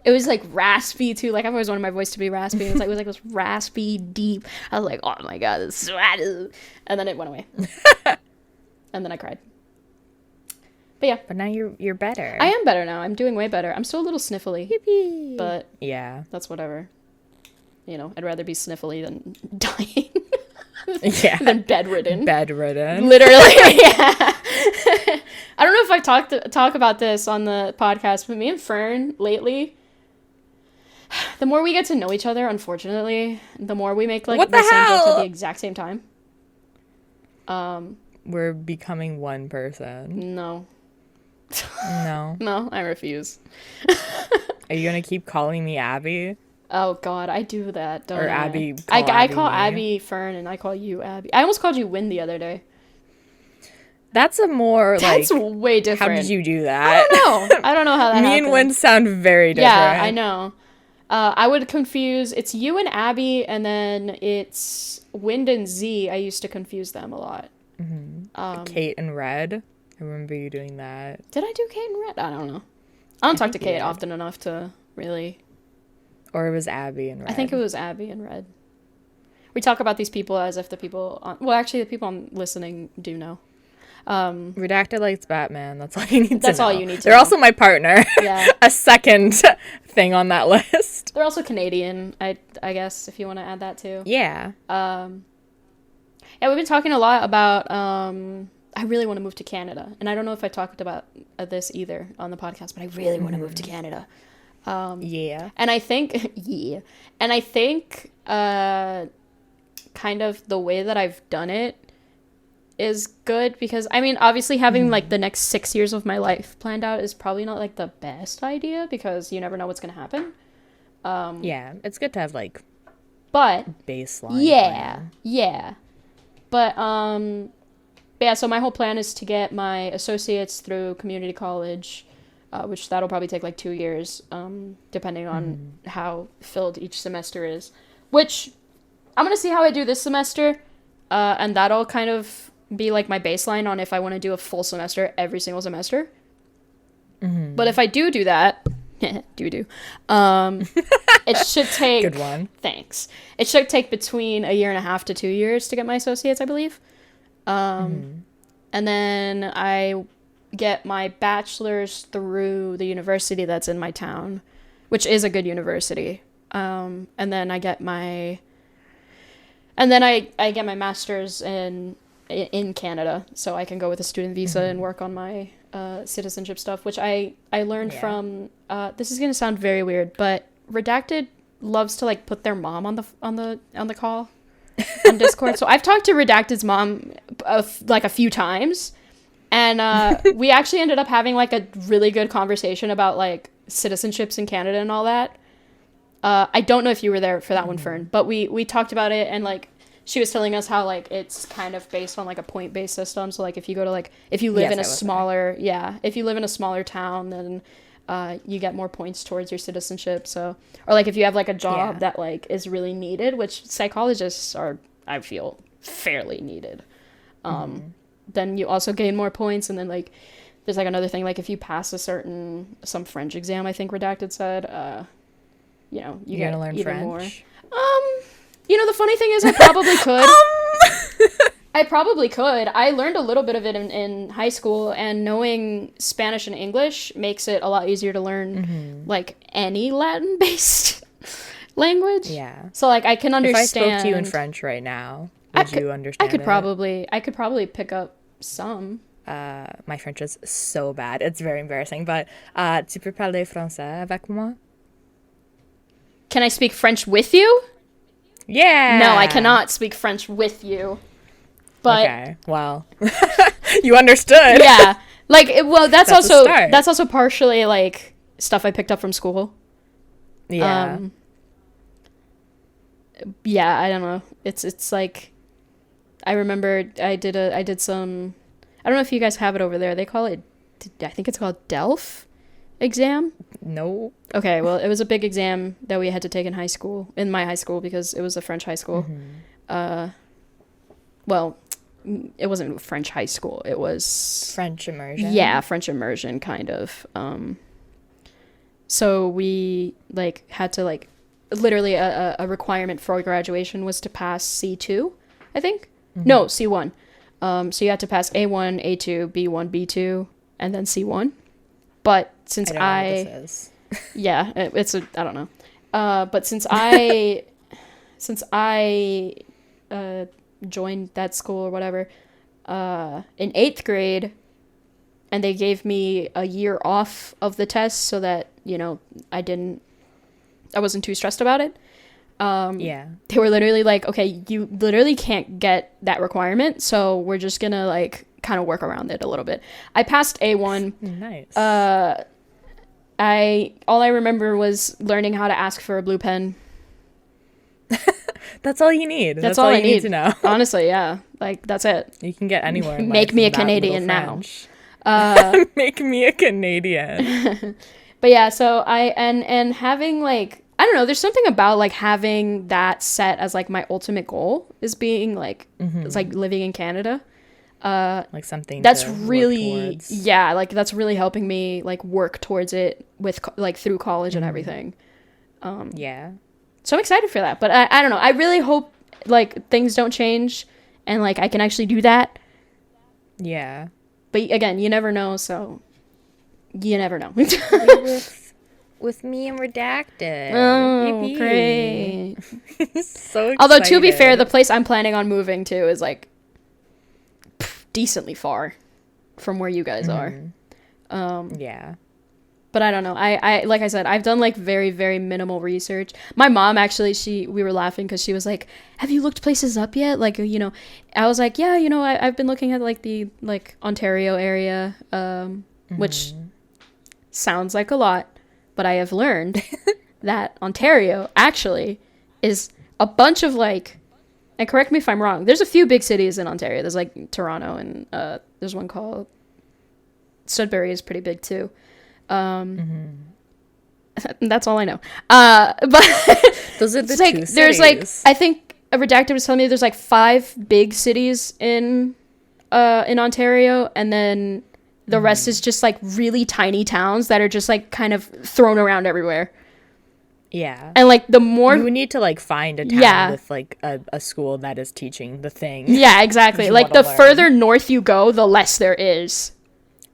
it was, like, raspy, too. Like, I've always wanted my voice to be raspy. It was this raspy, deep. I was like, oh, my God, this is... And then it went away. And then I cried. But, yeah. But now you're better. I am better now. I'm doing way better. I'm still a little sniffly. Yippee. But... yeah. That's whatever. You know, I'd rather be sniffly than dying. Yeah. Then bedridden. Bedridden. Literally, yeah. I don't know if I talk about this on the podcast, but me and Fern lately, the more we get to know each other, unfortunately, the more we make like What the the same jokes hell? at the exact same time. We're becoming one person. No. No. No, I refuse. Are you gonna keep calling me Abby? Oh God, I do that, don't Or I? Abby I call me? Abby Fern, and I call you Abby. I almost called you Win the other day. That's a more That's like. way different. How did you do that? I don't know. I don't know how that Me happened. and Win sound very different. Yeah, I know. I would confuse. It's you and Abby, and then it's Wind and Z. I used to confuse them a lot. Kate and Red. I remember you doing that. Did I do Kate and Red? I don't know. I don't talk to think you Kate did. often enough to really. Or it was Abby and Red. I think it was Abby and Red. We talk about these people as if the people well, actually, the people listening do know. Redacted likes Batman. That's all you need to know. That's all you need to They're know. also my partner. Yeah. A second thing on that list. They're also Canadian, I guess, if you want to add that too. Yeah. Yeah, we've been talking a lot about, I really want to move to Canada. And I don't know if I talked about this either on the podcast, but I really want to move to Canada. Yeah. And I think, yeah. And I think, kind of the way that I've done it is good because, I mean, obviously having like the next 6 years of my life planned out is probably not like the best idea because you never know what's going to happen. Yeah. It's good to have like But baseline. yeah, plan. yeah. But yeah, so my whole plan is to get my associates through community college, which that'll probably take like 2 years, depending on how filled each semester is. Which I'm gonna see how I do this semester, and that'll kind of be like my baseline on if I want to do a full semester every single semester. But if I do that, it should take. Good one. Thanks. It should take between 1.5 to 2 years to get my associates, I believe. And then I get my bachelor's through the university that's in my town, which is a good university. And then I get my master's in Canada, so I can go with a student visa and work on my citizenship stuff, which I learned from. This is gonna sound very weird, but Redacted loves to like put their mom on the call on Discord. So I've talked to Redacted's mom like a few times, and we actually ended up having like a really good conversation about like citizenships in Canada and all that. I don't know if you were there for that one, Fern, but we talked about it, and like she was telling us how like it's kind of based on like a point-based system. So like if you go to like if you live in a smaller if you live in a smaller town, then you get more points towards your citizenship. So, or like if you have like a job that like is really needed, which psychologists are, I feel, fairly needed, then you also gain more points. And then like there's like another thing, like if you pass some French exam, I think Redacted said, you know, you get learn even French? more. You know, the funny thing is I probably could. I probably could. I learned a little bit of it in high school, and knowing Spanish and English makes it a lot easier to learn like any Latin-based language. Yeah. So like I can understand. If I spoke to you in French right now, would you understand? I could probably pick up some. My French is so bad. It's very embarrassing. But tu peux parler français avec moi? Can I speak French with you? Yeah. No, I cannot speak French with you. But okay, well, you understood. Yeah, like that's a also partially like stuff I picked up from school. Yeah. Yeah, I don't know. It's like I remember I did some. I don't know if you guys have it over there. They call it. I think it's called DELF exam. No. Okay, well, it was a big exam that we had to take in my high school, because it was a French high school. Well, it wasn't French high school. It was French immersion. Yeah, French immersion kind of. So we like had to like literally a requirement for graduation was to pass C2, I think. No, C1. So you had to pass A1, A2, B1, B2, and then C1. But since I don't know what this is. Yeah, I don't know. But since I joined that school or whatever, in 8th grade, and they gave me a year off of the test so that, you know, I wasn't too stressed about it. They were literally like, okay, you literally can't get that requirement, so we're just gonna like kind of work around it a little bit. I passed A1. Nice. All I remember was learning how to ask for a blue pen. That's all you need. That's all I need to know. Honestly, yeah. Like, that's it. You can get anywhere in Make life me a in that Canadian little now. French. Make me a Canadian. But yeah, so and having like, I don't know, there's something about like having that set as like my ultimate goal is being like, it's like living in Canada. Like something that's to really, yeah, like that's really helping me like work towards it with like through college and everything. Yeah. So I'm excited for that, but I don't know. I really hope like things don't change and like I can actually do that. Yeah. But again, you never know, so you never know. with me and Redacted. Oh, Yippee. great. So excited. Although, to be fair, the place I'm planning on moving to is like decently far from where you guys are. Yeah. But I don't know. I like I said, I've done like very, very minimal research. My mom actually, we were laughing because she was like, have you looked places up yet? Like, you know, I was like, yeah, you know, I've been looking at like the like Ontario area, which sounds like a lot, but I have learned that Ontario actually is a bunch of like, and correct me if I'm wrong, there's a few big cities in Ontario. There's like Toronto and there's one called Sudbury is pretty big too. That's all I know. But those are the like, two cities. There's like, I think a Redacted was telling me there's like 5 big cities in Ontario, and then the rest is just like really tiny towns that are just like kind of thrown around everywhere. Yeah. And like the more you need to like find a town with like a school that is teaching the thing. Yeah, exactly. Like the further north you go, the less there is.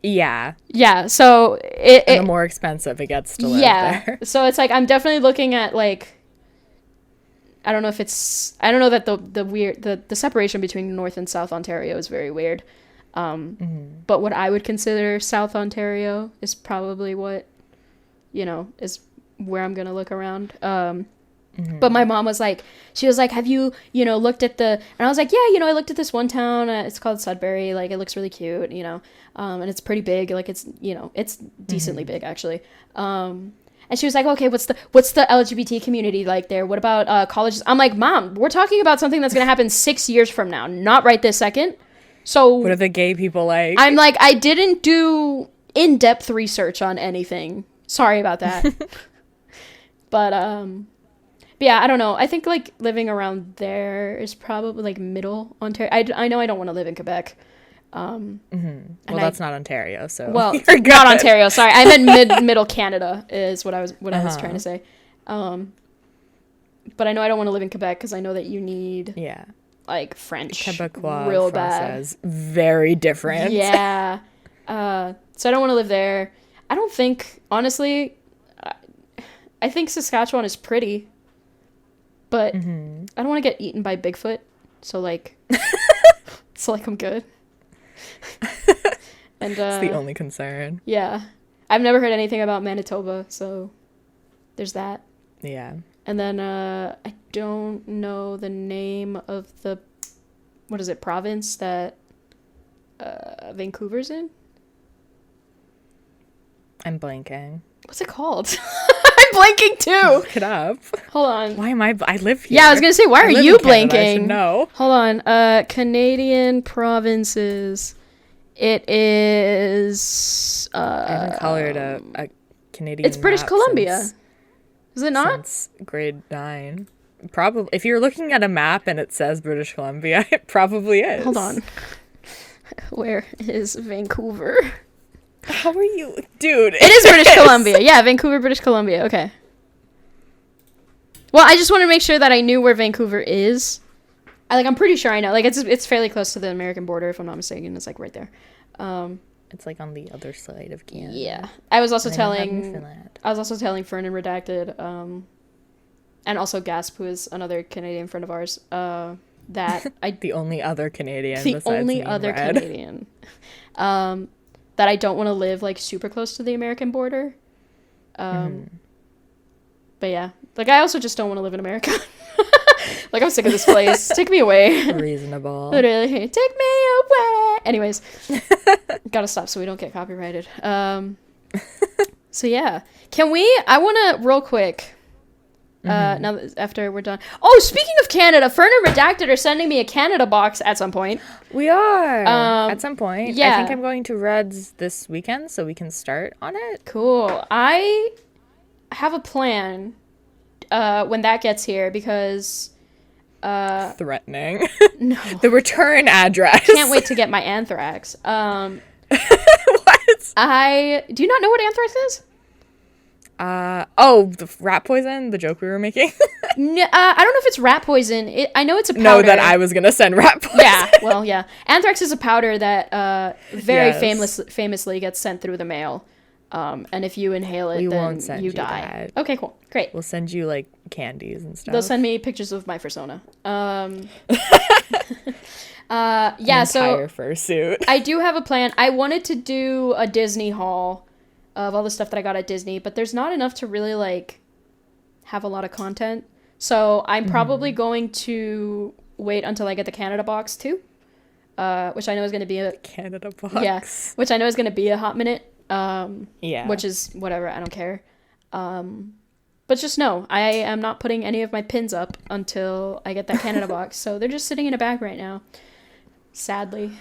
Yeah. Yeah. So and the more expensive it gets to live there. So it's like I'm definitely looking at like, I don't know that the separation between North and South Ontario is very weird. But what I would consider South Ontario is probably what, you know, is where I'm going to look around. But my mom was like, have you, you know, looked at and I was like, yeah, you know, I looked at this one town, it's called Sudbury, like, it looks really cute, you know, and it's pretty big, like, it's, you know, it's decently big, actually, and she was like, okay, what's the LGBT community like there? What about, colleges? I'm like, Mom, we're talking about something that's going to happen 6 years from now, not right this second, so... What are the gay people like? I'm like, I didn't do in-depth research on anything, sorry about that, but yeah, I don't know. I think, like, living around there is probably, like, middle Ontario. I know I don't want to live in Quebec. Well, that's not Ontario, so... Well, not Ontario, sorry. I meant middle Canada is what I was trying to say. But I know I don't want to live in Quebec because I know that you need, like, French Quebecois real bad. Very different. Yeah. So I don't want to live there. I don't think, honestly, I think Saskatchewan is pretty. But I don't want to get eaten by Bigfoot, so like, I'm good. And it's the only concern. Yeah, I've never heard anything about Manitoba, so there's that. Yeah. And then I don't know the name of the province that Vancouver's in. I'm blanking. What's it called? I'm blanking too. Look it up. Hold on. Why am I live here? Yeah, I was gonna say, why are you blanking? I should know. Hold on. Canadian provinces. It is. I haven't colored a Canadian. It's British Columbia. Is it not? Since grade 9. Probably. If you're looking at a map and it says British Columbia, it probably is. Hold on. Where is Vancouver? How are you? Dude. It is British Columbia. Yeah, Vancouver, British Columbia. Okay. Well, I just want to make sure that I knew where Vancouver is. I'm pretty sure I know. Like, it's fairly close to the American border, if I'm not mistaken. It's, like, right there. It's, like, on the other side of Canada. Yeah. I was also telling Fern and Redacted, and also Gasp, who is another Canadian friend of ours, that I the only other Canadian the besides only me and other Red. Canadian that I don't want to live like super close to the American border. But yeah, like I also just don't want to live in America. Like I'm sick of this place. Take me away. Reasonable. Literally, take me away. Anyways, gotta stop so we don't get copyrighted. So yeah, I want to real quick. Now that after we're done. Oh, speaking of Canada, Fern and Redacted are sending me a Canada box at some point. We are at some point. Yeah. I think I'm going to Red's this weekend, so we can start on it. Cool. I have a plan when that gets here because Threatening. no, The return address. can't wait to get my anthrax. What? Do you not know what anthrax is? The rat poison, the joke we were making. No, I don't know if it's rat poison. I know it's a powder. No, that I was gonna send rat poison. Yeah, well, yeah. Anthrax is a powder that very Yes. famously gets sent through the mail. And if you inhale it, We then won't send you you die. that. Okay, cool. Great. We'll send you like candies and stuff. They'll send me pictures of my persona. Yeah, entire fursuit. I do have a plan. I wanted to do a Disney haul of all the stuff that I got at Disney, but there's not enough to really like have a lot of content. So I'm probably going to wait until I get the Canada box too, which I know is going to be a Canada box. yeah, which I know is going to be a hot minute. Yeah. Which is whatever. I don't care. But just know, I am not putting any of my pins up until I get that Canada box. So they're just sitting in a bag right now. Sadly.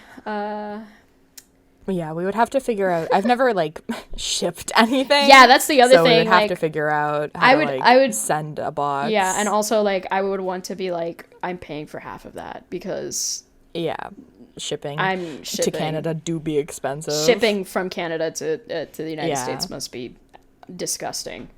Yeah, we would have to figure out. I've never like shipped anything. Yeah, that's the other so thing. we would have like, to figure out how I would send a box. Yeah, and also like I would want to be like I'm paying for half of that because shipping. I'm shipping to Canada do be expensive. Shipping from Canada to the United States must be disgusting.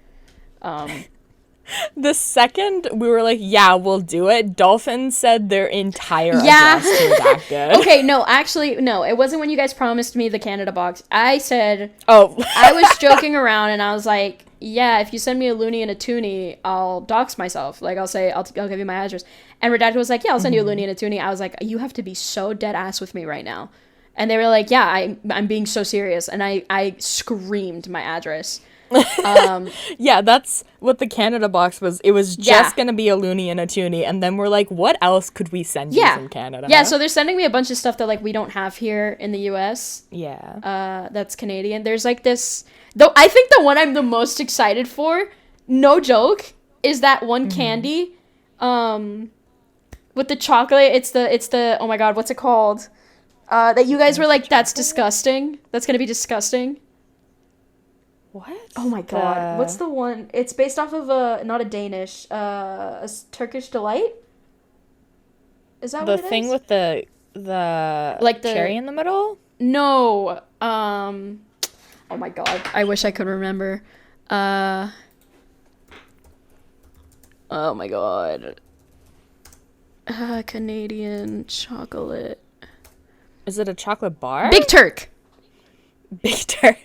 The second we were like, yeah, we'll do it, Dolphin said their entire address to Redacted. Okay, no, actually, no, it wasn't when you guys promised me the Canada box. I said, Oh. I was joking around and I was like, yeah, if you send me a loony and a toonie, I'll dox myself. Like, I'll say, I'll give you my address. And Redacted was like, yeah, I'll send you a loony and a toonie. I was like, you have to be so dead ass with me right now. And they were like, yeah, I'm being so serious. And I screamed my address. Yeah, that's what the Canada box was. It was just gonna be a loony and a toonie, and then we're like, what else could we send you from Canada? Yeah, so they're sending me a bunch of stuff that like we don't have here in the US. Yeah. That's Canadian. There's like this, though I think the one I'm the most excited for, no joke, is that one candy with the chocolate. It's the oh my god, what's it called? That you guys were like, that's disgusting. That's gonna be disgusting. What? Oh my god. What's the one? It's based off of not a Danish, a Turkish delight? Is that what it is? The thing with the like the cherry in the middle? No. Oh my god. I wish I could remember. Oh my god. Canadian chocolate. Is it a chocolate bar? Big Turk. Big Turk.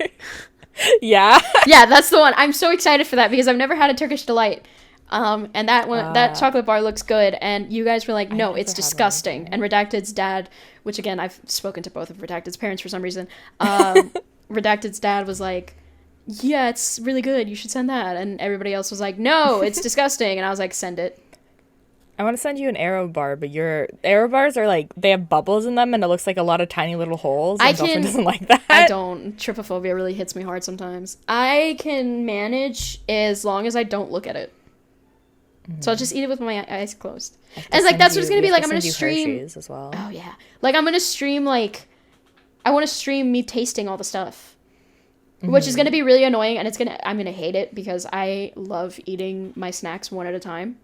Yeah. Yeah, that's the one. I'm so excited for that because I've never had a Turkish delight. And that one, that chocolate bar looks good. And you guys were like, no, it's disgusting. And Redacted's dad, which again, I've spoken to both of Redacted's parents for some reason. Redacted's dad was like, yeah, it's really good. You should send that. And everybody else was like, no, it's disgusting. And I was like, send it. I want to send you an Aero bar, but your Aero bars are like, they have bubbles in them and it looks like a lot of tiny little holes. And Dolphin doesn't like that. I don't. Trypophobia really hits me hard sometimes. I can manage as long as I don't look at it. So I'll just eat it with my eyes closed. And it's like, that's what it's going to be like. I'm going to stream. Hershey's as well. Oh, yeah. Like, I'm going to stream, like, I want to stream me tasting all the stuff. Which is going to be really annoying, and I'm going to hate it because I love eating my snacks one at a time.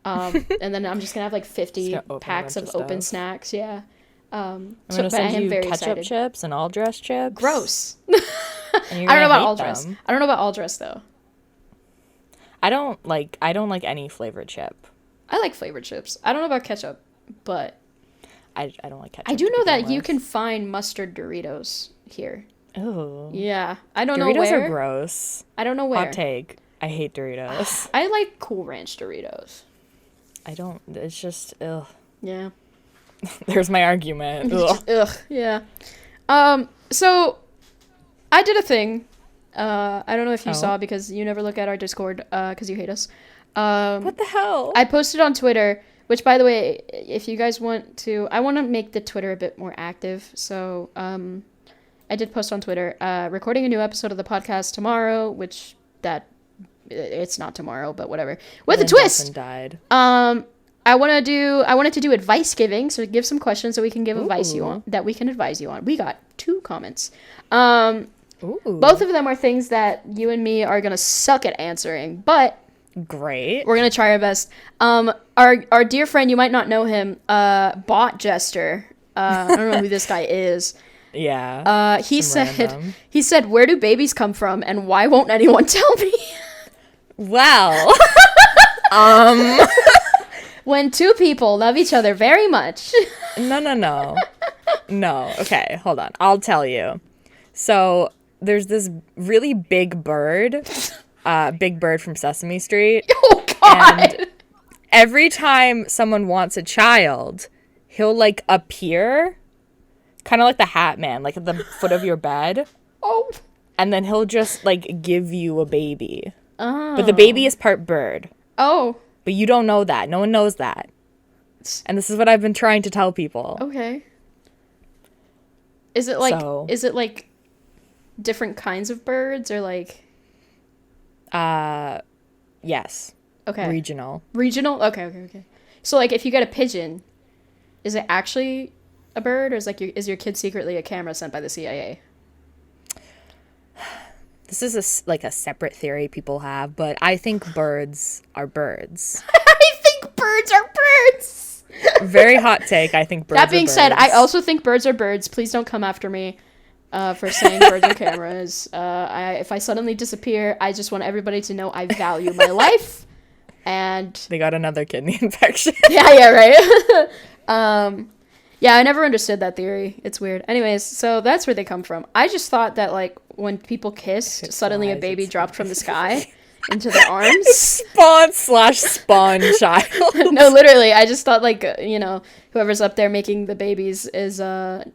And then I'm just going to have, like, 50 packs of open snacks. Yeah. I'm going to send you ketchup excited. Chips and all dress chips. Gross. I don't know about all dress. I don't know about all dress, though. I don't like any flavored chip. I like flavored chips. I don't know about ketchup, but I don't like ketchup. I do know that you can find mustard Doritos here. Oh. Yeah. I don't know where. Doritos are gross. I don't know where. Hot take. I hate Doritos. I like Cool Ranch Doritos. I don't. It's just ugh. Yeah. There's my argument. Ugh. Yeah. So I did a thing. I don't know if you saw, because you never look at our Discord because you hate us. What the hell? I posted on Twitter, which, by the way, if you guys want to, I want to make the Twitter a bit more active. So I did post on Twitter, recording a new episode of the podcast tomorrow, which it's not tomorrow, but whatever. With a twist. Died. I wanted to do advice giving, so give some questions so we can give advice that we can advise you on. We got 2 comments. Both of them are things that you and me are gonna suck at answering, but great. We're gonna try our best. Our dear friend, you might not know him, Bot Jester. I don't know who this guy is. Yeah. He said, "Where do babies come from, and why won't anyone tell me?" Well, when 2 people love each other very much. No. Okay, hold on. I'll tell you. So there's this really big bird from Sesame Street. Oh, God. And every time someone wants a child, he'll, like, appear, kind of like the Hat Man, like at the foot of your bed. Oh. And then he'll just, like, give you a baby. Oh. But the baby is part bird. Oh. But you don't know that. No one knows that. And this is what I've been trying to tell people. Okay. Is it like different kinds of birds, or like? Yes. Okay. Regional. Okay. So, like, if you get a pigeon, is it actually a bird, or is your kid secretly a camera sent by the CIA? This is a separate theory people have, but I think birds are birds. I think birds are birds. Very hot take. I think birds are birds. That being said, I also think birds are birds. Please don't come after me for saying birds are cameras. If I suddenly disappear, I just want everybody to know I value my life. And they got another kidney infection. Yeah, right. Yeah, I never understood that theory. It's weird. Anyways, so that's where they come from. I just thought that, like, when people kissed, suddenly a baby dropped from the sky into their arms. Spawn child. No, literally. I just thought, like, whoever's up there making the babies is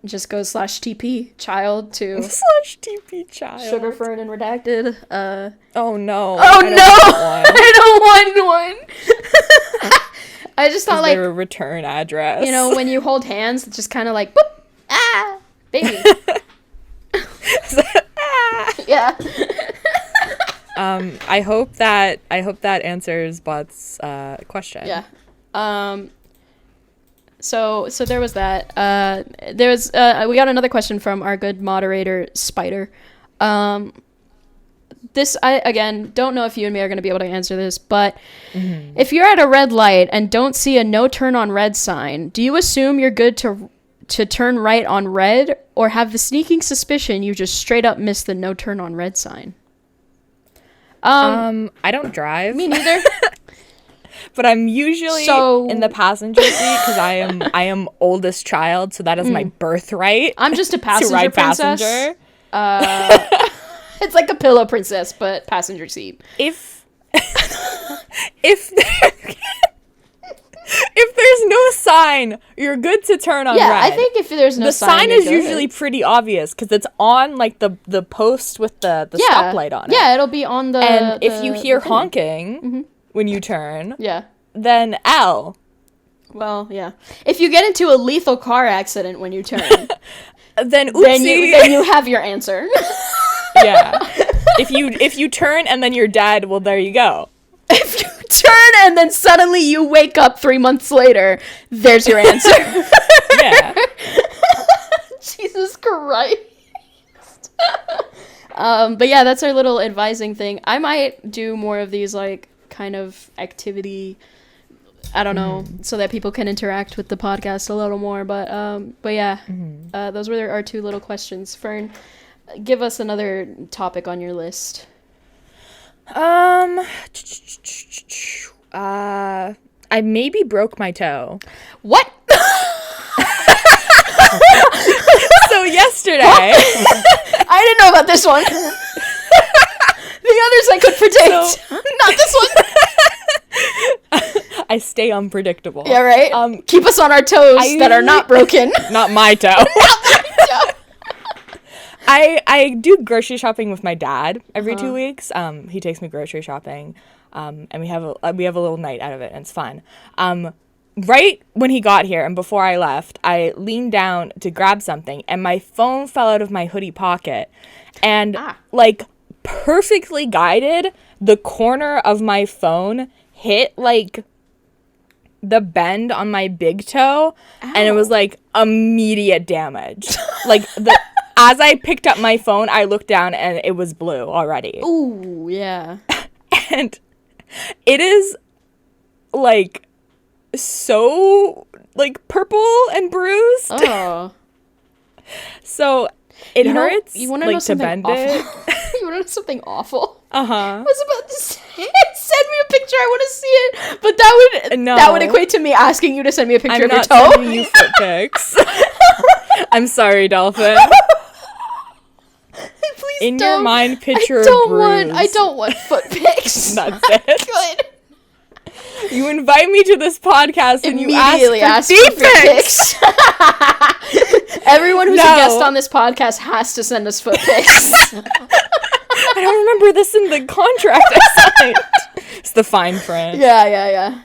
just goes /TP child to /TP child. Sugar, Fern, and Redacted. Oh no. I don't want one. I just thought, like, their return address. When you hold hands, it's just kind of like, boop, baby. Yeah. I hope that answers Bot's question. Yeah. So there was that. We got another question from our good moderator Spider. This, I, again, don't know if you and me are going to be able to answer this, but if you're at a red light and don't see a no turn on red sign, do you assume you're good to turn right on red, or have the sneaking suspicion you just straight up missed the no turn on red sign? I don't drive. Me neither. But I'm usually in the passenger seat because I am oldest child, so that is my birthright. I'm just a passenger to ride princess. Passenger. It's like a pillow princess, but passenger seat. If there's no sign, you're good to turn on red. Yeah, I think if there's no sign, the sign is usually pretty obvious because it's on, like, the post with the stoplight on it. Yeah, it'll be on the. And if you hear honking when you turn, then L. Well, yeah. If you get into a lethal car accident when you turn, then oopsie. Then you have your answer. Yeah. If you turn and then you're dead, well, there you go. If you turn and then suddenly you wake up 3 months later, there's your answer. Yeah. Jesus Christ. But yeah, that's our little advising thing. I might do more of these, like, kind of activity, I don't know, so that people can interact with the podcast a little more. But yeah, those were our 2 little questions. Fern, give us another topic on your list. I maybe broke my toe. What? So yesterday, I didn't know about this one. The others I could predict, not this one. I stay unpredictable. Yeah, right? Keep us on our toes that are not broken. Not my toe. Not my toe. I do grocery shopping with my dad every 2 weeks. He takes me grocery shopping, and we have a little night out of it, and it's fun. Right when he got here and before I left, I leaned down to grab something, and my phone fell out of my hoodie pocket, and like perfectly guided, the corner of my phone hit like the bend on my big toe. Ow. And it was like immediate damage. Like as I picked up my phone, I looked down and it was blue already. Ooh, yeah. And it is like so like purple and bruised. Oh. So it hurts. You want to know something bend awful? It. You want to know something awful? I was about to say, send me a picture. I want to see it, but that would equate to me asking you to send me a picture of your toe. I'm not sending you foot pics. I'm sorry, Dolphin. Please in don't. Your mind, picture a bruise. I don't want foot pics. That's it. Good. You invite me to this podcast and you ask for feet pics. Everyone who's a guest on this podcast has to send us foot pics. I don't remember this in the contract I signed. It's the fine print. Yeah.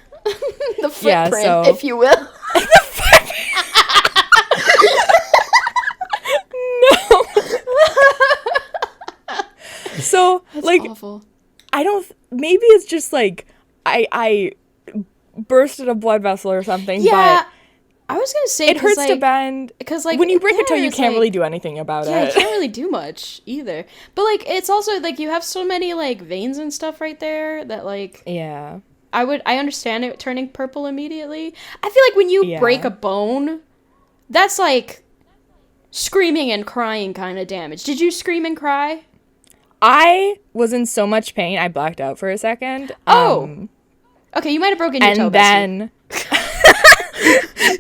The footprint, if you will. No. So, that's like, awful. Maybe it's just like, I bursted a blood vessel or something. Yeah. But I was gonna say it hurts to bend because like when you break a toe, you can't really do anything about it. Yeah, you can't really do much either. But like it's also like you have so many like veins and stuff right there that like I understand it turning purple immediately. I feel like when you break a bone, that's like screaming and crying kind of damage. Did you scream and cry? I was in so much pain, I blacked out for a second. Okay, you might have broken your toe.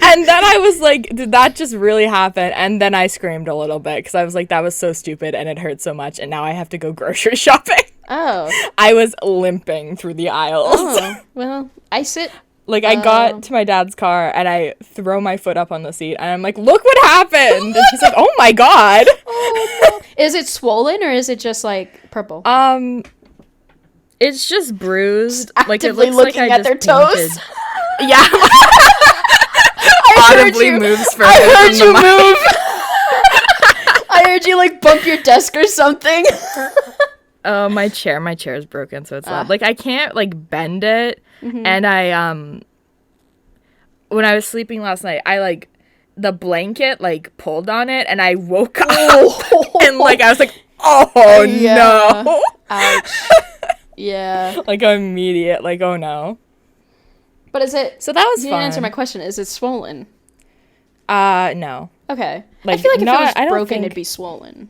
And then I was like, did that just really happen? And then I screamed a little bit because I was like, that was so stupid and it hurt so much. And now I have to go grocery shopping. Oh. I was limping through the aisles. Oh, well, I sit. Like, I got to my dad's car and I throw my foot up on the seat and I'm like, look what happened. And he's like, oh my God. Oh, no. Is it swollen or is it just like purple? It's just bruised. Like it looks looking like I at their toes. Yeah. Audibly moves further. I heard you move. I heard you like bump your desk or something. Oh, my chair is broken, so it's loud. Like I can't like bend it. Mm-hmm. And I when I was sleeping last night, I like the blanket like pulled on it and I woke up and like I was like, oh no. Ouch. Yeah. Like immediate, like oh no. But is it? So that was you fun. Didn't answer my question. Is it swollen? No. Okay. Like, I feel like if it was broken, it'd be swollen.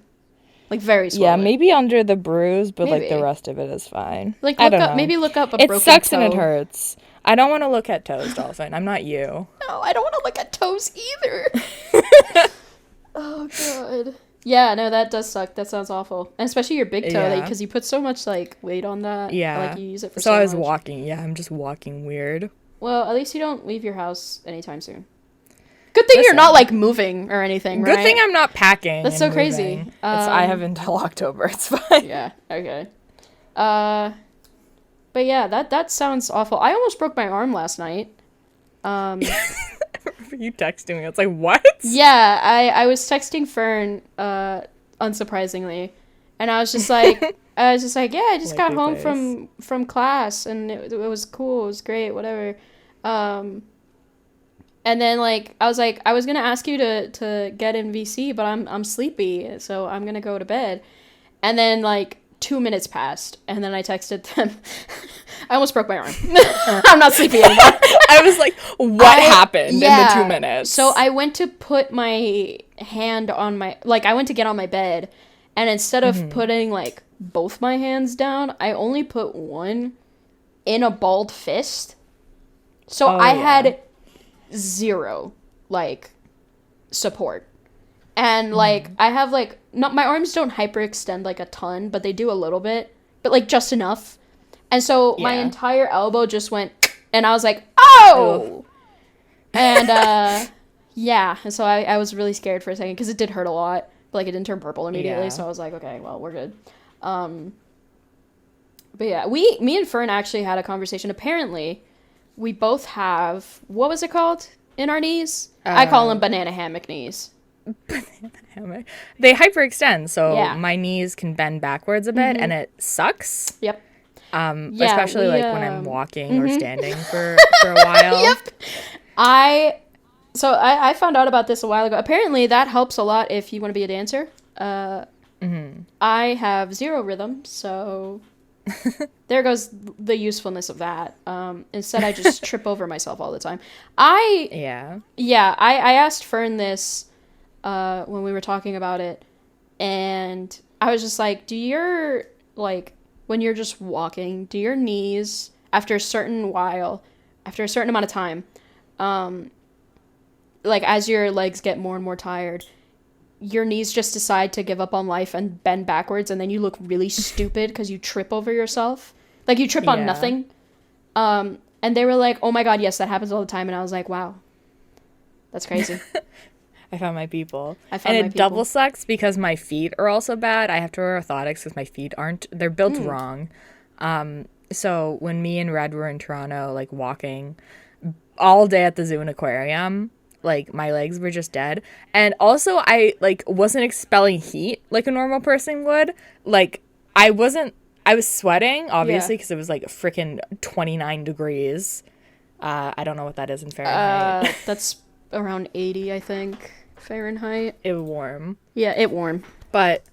Like very swollen. Yeah, maybe under the bruise, but like the rest of it is fine. Like look up, maybe look up a broken toe. It sucks and it hurts. I don't want to look at toes, Dolphin. I'm not you. No, I don't want to look at toes either. Oh god. Yeah, no, that does suck. That sounds awful. And especially your big toe, because you put so much like weight on that. Yeah. Like you use it for so much. So I was walking. Yeah, I'm just walking weird. Well, at least you don't leave your house anytime soon. Good thing you're not like moving or anything, right? Good thing I'm not packing. That's so crazy. I have until October. It's fine. Yeah. Okay. But yeah, that sounds awful. I almost broke my arm last night. You texting me. It's like, what? Yeah, I was texting Fern, unsurprisingly, and I was just like, yeah, I just got home from class, and it was cool, it was great, whatever. And then like I was like, I was gonna ask you to get in VC, but I'm sleepy, so I'm gonna go to bed. And then like 2 minutes passed, and then I texted them. I almost broke my arm. I'm not sleepy anymore. I was like, what happened in the 2 minutes? So I went to put my hand on I went to get on my bed, and instead of putting like both my hands down, I only put one in a balled fist. So I had zero like support. And like I have like not my arms don't hyperextend like a ton, but they do a little bit, but like just enough. And so my entire elbow just went And I was like, oh! And, yeah. And so I was really scared for a second because it did hurt a lot. But, like, it didn't turn purple immediately. Yeah. So I was like, okay, well, we're good. But, yeah. Me and Fern actually had a conversation. Apparently, we both have, what was it called in our knees? I call them banana hammock knees. Banana hammock. They hyperextend, so my knees can bend backwards a bit, and it sucks. Yep. Especially like when I'm walking or standing for a while. Yep. I found out about this a while ago. Apparently that helps a lot if you want to be a dancer. I have zero rhythm, so there goes the usefulness of that. Instead I just trip over myself all the time. I asked Fern this when we were talking about it, and I was just like, when you're just walking, do your knees, after a certain amount of time, like as your legs get more and more tired, your knees just decide to give up on life and bend backwards, and then you look really stupid because you trip over yourself. Like you trip on nothing. And they were like, oh my God, yes, that happens all the time. And I was like, wow, that's crazy. I found my people. Double sucks because my feet are also bad. I have to wear orthotics because my feet they're built wrong. So when me and Red were in Toronto, like walking all day at the zoo and aquarium, like my legs were just dead. And also I like wasn't expelling heat like a normal person would. Like I was sweating, obviously, because it was like freaking 29 degrees. I don't know what that is in Fahrenheit. That's around 80, I think, Fahrenheit. It was warm. Yeah, it warm. But,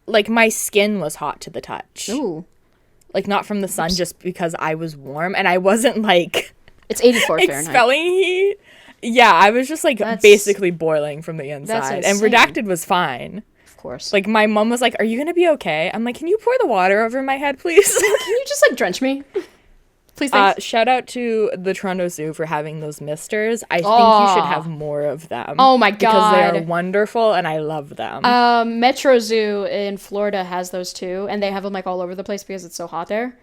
like, my skin was hot to the touch. Ooh. Like, not from the sun, just because I was warm, and I wasn't, like... It's 84 Fahrenheit. Expelling heat. Yeah, I was just, like, basically boiling from the inside. And Redacted was fine. Of course. Like, my mom was like, are you gonna be okay? I'm like, can you pour the water over my head, please? Can you just, like, drench me? Please, thanks. Shout out to the Toronto Zoo for having those misters. I think you should have more of them. Oh my God. Because they are wonderful and I love them. Metro Zoo in Florida has those too, and they have them like all over the place because it's so hot there.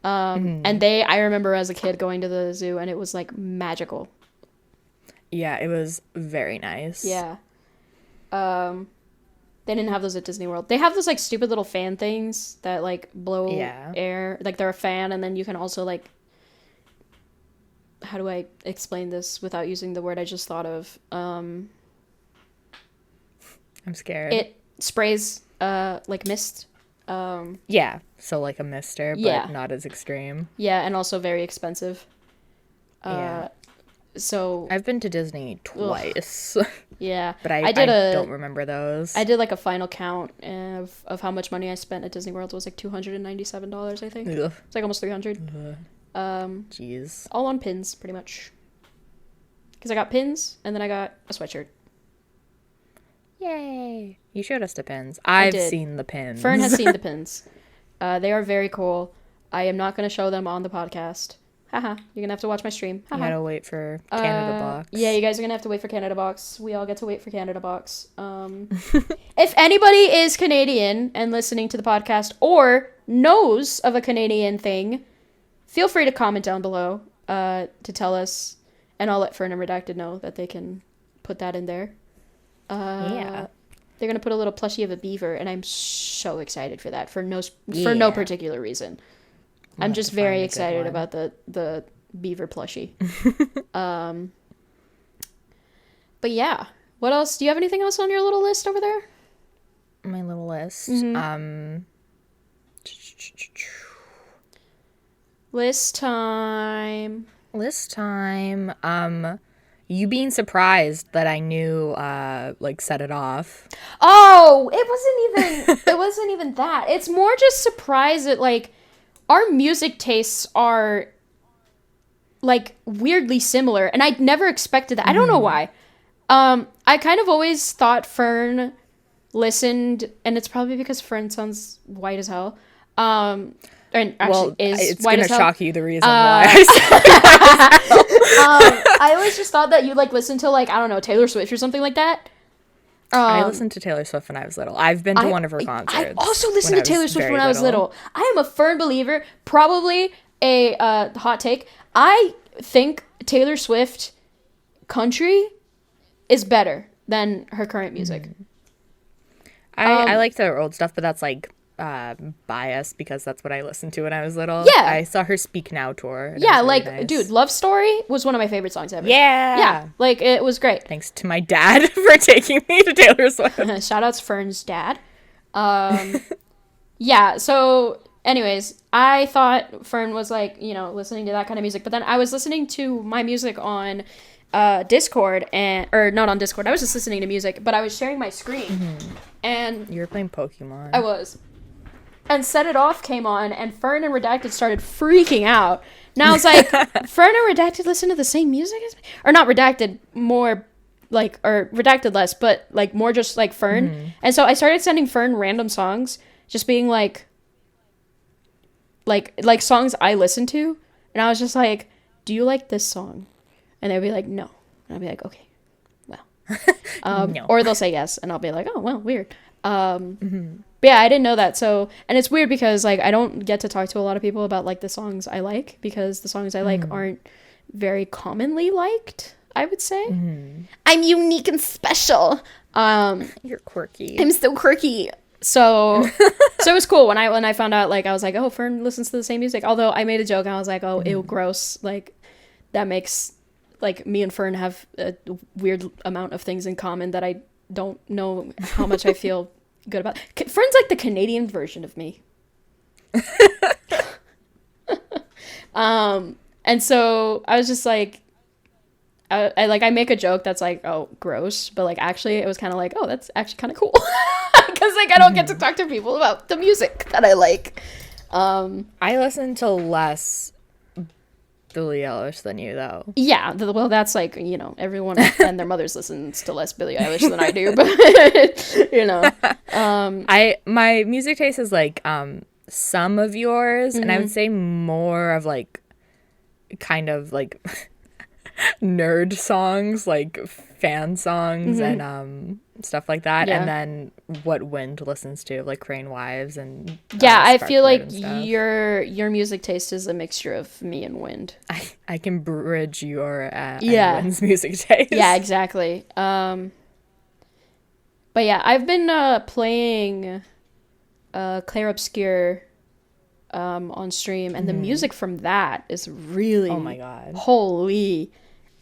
And I remember as a kid going to the zoo and it was like magical. Yeah, it was very nice. Yeah. They didn't have those at Disney World. They have those like stupid little fan things that like blow air. Like they're a fan, and then you can also like, how do I explain this without using the word I just thought of? I'm scared. It sprays like mist. Yeah, so like a mister, but not as extreme. Yeah, and also very expensive. So I've been to Disney twice. Yeah, but I don't remember those. I did like a final count of how much money I spent at Disney World. It was like $297, I think. Ugh. It's like almost $300. Jeez. All on pins, pretty much. Because I got pins and then I got a sweatshirt. Yay! You showed us the pins. I've seen the pins. Fern has seen the pins. They are very cool. I am not going to show them on the podcast. Haha, you're gonna have to watch my stream. You gotta wait for Canada Box. Yeah, you guys are gonna have to wait for Canada Box. We all get to wait for Canada Box. If anybody is Canadian and listening to the podcast or knows of a Canadian thing, feel free to comment down below to tell us, and I'll let Fern and Redacted know that they can put that in there. They're gonna put a little plushie of a beaver, and I'm so excited for that for no particular reason. I'm just very excited about the beaver plushie. But yeah, what else? Do you have anything else on your little list over there? My little list. List time. You being surprised that I knew, like, set it off. Oh, it wasn't even that. It's more just surprise that, like, our music tastes are, like, weirdly similar, and I never expected that. I don't know why. I kind of always thought Fern listened, and it's probably because Fern sounds white as hell. And actually it's white gonna as hell. shock you the reason why I said I always just thought that you, like, listen to, like, I don't know, Taylor Swift or something like that. I listened to Taylor Swift when I was little. I've been to one of her concerts. I also listened to Taylor Swift when I was little. I am a firm believer. Probably a hot take. I think Taylor Swift country is better than her current music. I like their old stuff, but that's like biased because that's what I listened to when I was little. Yeah. I saw her Speak Now tour. Yeah, like, really nice. Dude, Love Story was one of my favorite songs ever. Yeah. Yeah, like, it was great. Thanks to my dad for taking me to Taylor Swift. Shout outs Fern's dad. Yeah, so anyways, I thought Fern was like, you know, listening to that kind of music, but then I was listening to my music on Discord, or not on Discord, I was just listening to music, but I was sharing my screen, and you were playing Pokemon. I was, and Set It Off came on, and Fern and Redacted started freaking out. Now I was like, Fern and Redacted listen to the same music as me? Or not Redacted, more like, or Redacted less, but like more just like Fern. And so I started sending Fern random songs, just being like songs I listen to, and I was just like, do you like this song? And they'd be like, no. And I'd be like, okay, well. No. Or they'll say yes, and I'll be like, oh, well, weird. But yeah, I didn't know that. So, and it's weird because like I don't get to talk to a lot of people about like the songs I like, because the songs I like aren't very commonly liked, I would say. I'm unique and special. You're quirky. I'm so quirky. So it was cool when I found out, like, I was like, oh, Fern listens to the same music. Although I made a joke and I was like, oh, ew, gross. Like, that makes, like, me and Fern have a weird amount of things in common that I don't know how much I feel good about. Fern's like the Canadian version of me. And so I was just like, I make a joke that's like, oh, gross, but like actually it was kind of like, oh, that's actually kind of cool, because like I don't get to talk to people about the music that I like. I listen to less Billie Eilish than you, though. Yeah, well, that's like, you know, everyone and their mothers listens to less Billie Eilish than I do, but you know, my music taste is like some of yours, and I would say more of like kind of like nerd songs, like fan songs and stuff like that, and then what Wind listens to, like Crane Wives and I feel like your music taste is a mixture of me and Wind. I can bridge your and Wind's music taste. Yeah, exactly. But yeah, I've been playing Claire Obscure on stream, and the music from that is really, oh my god, holy.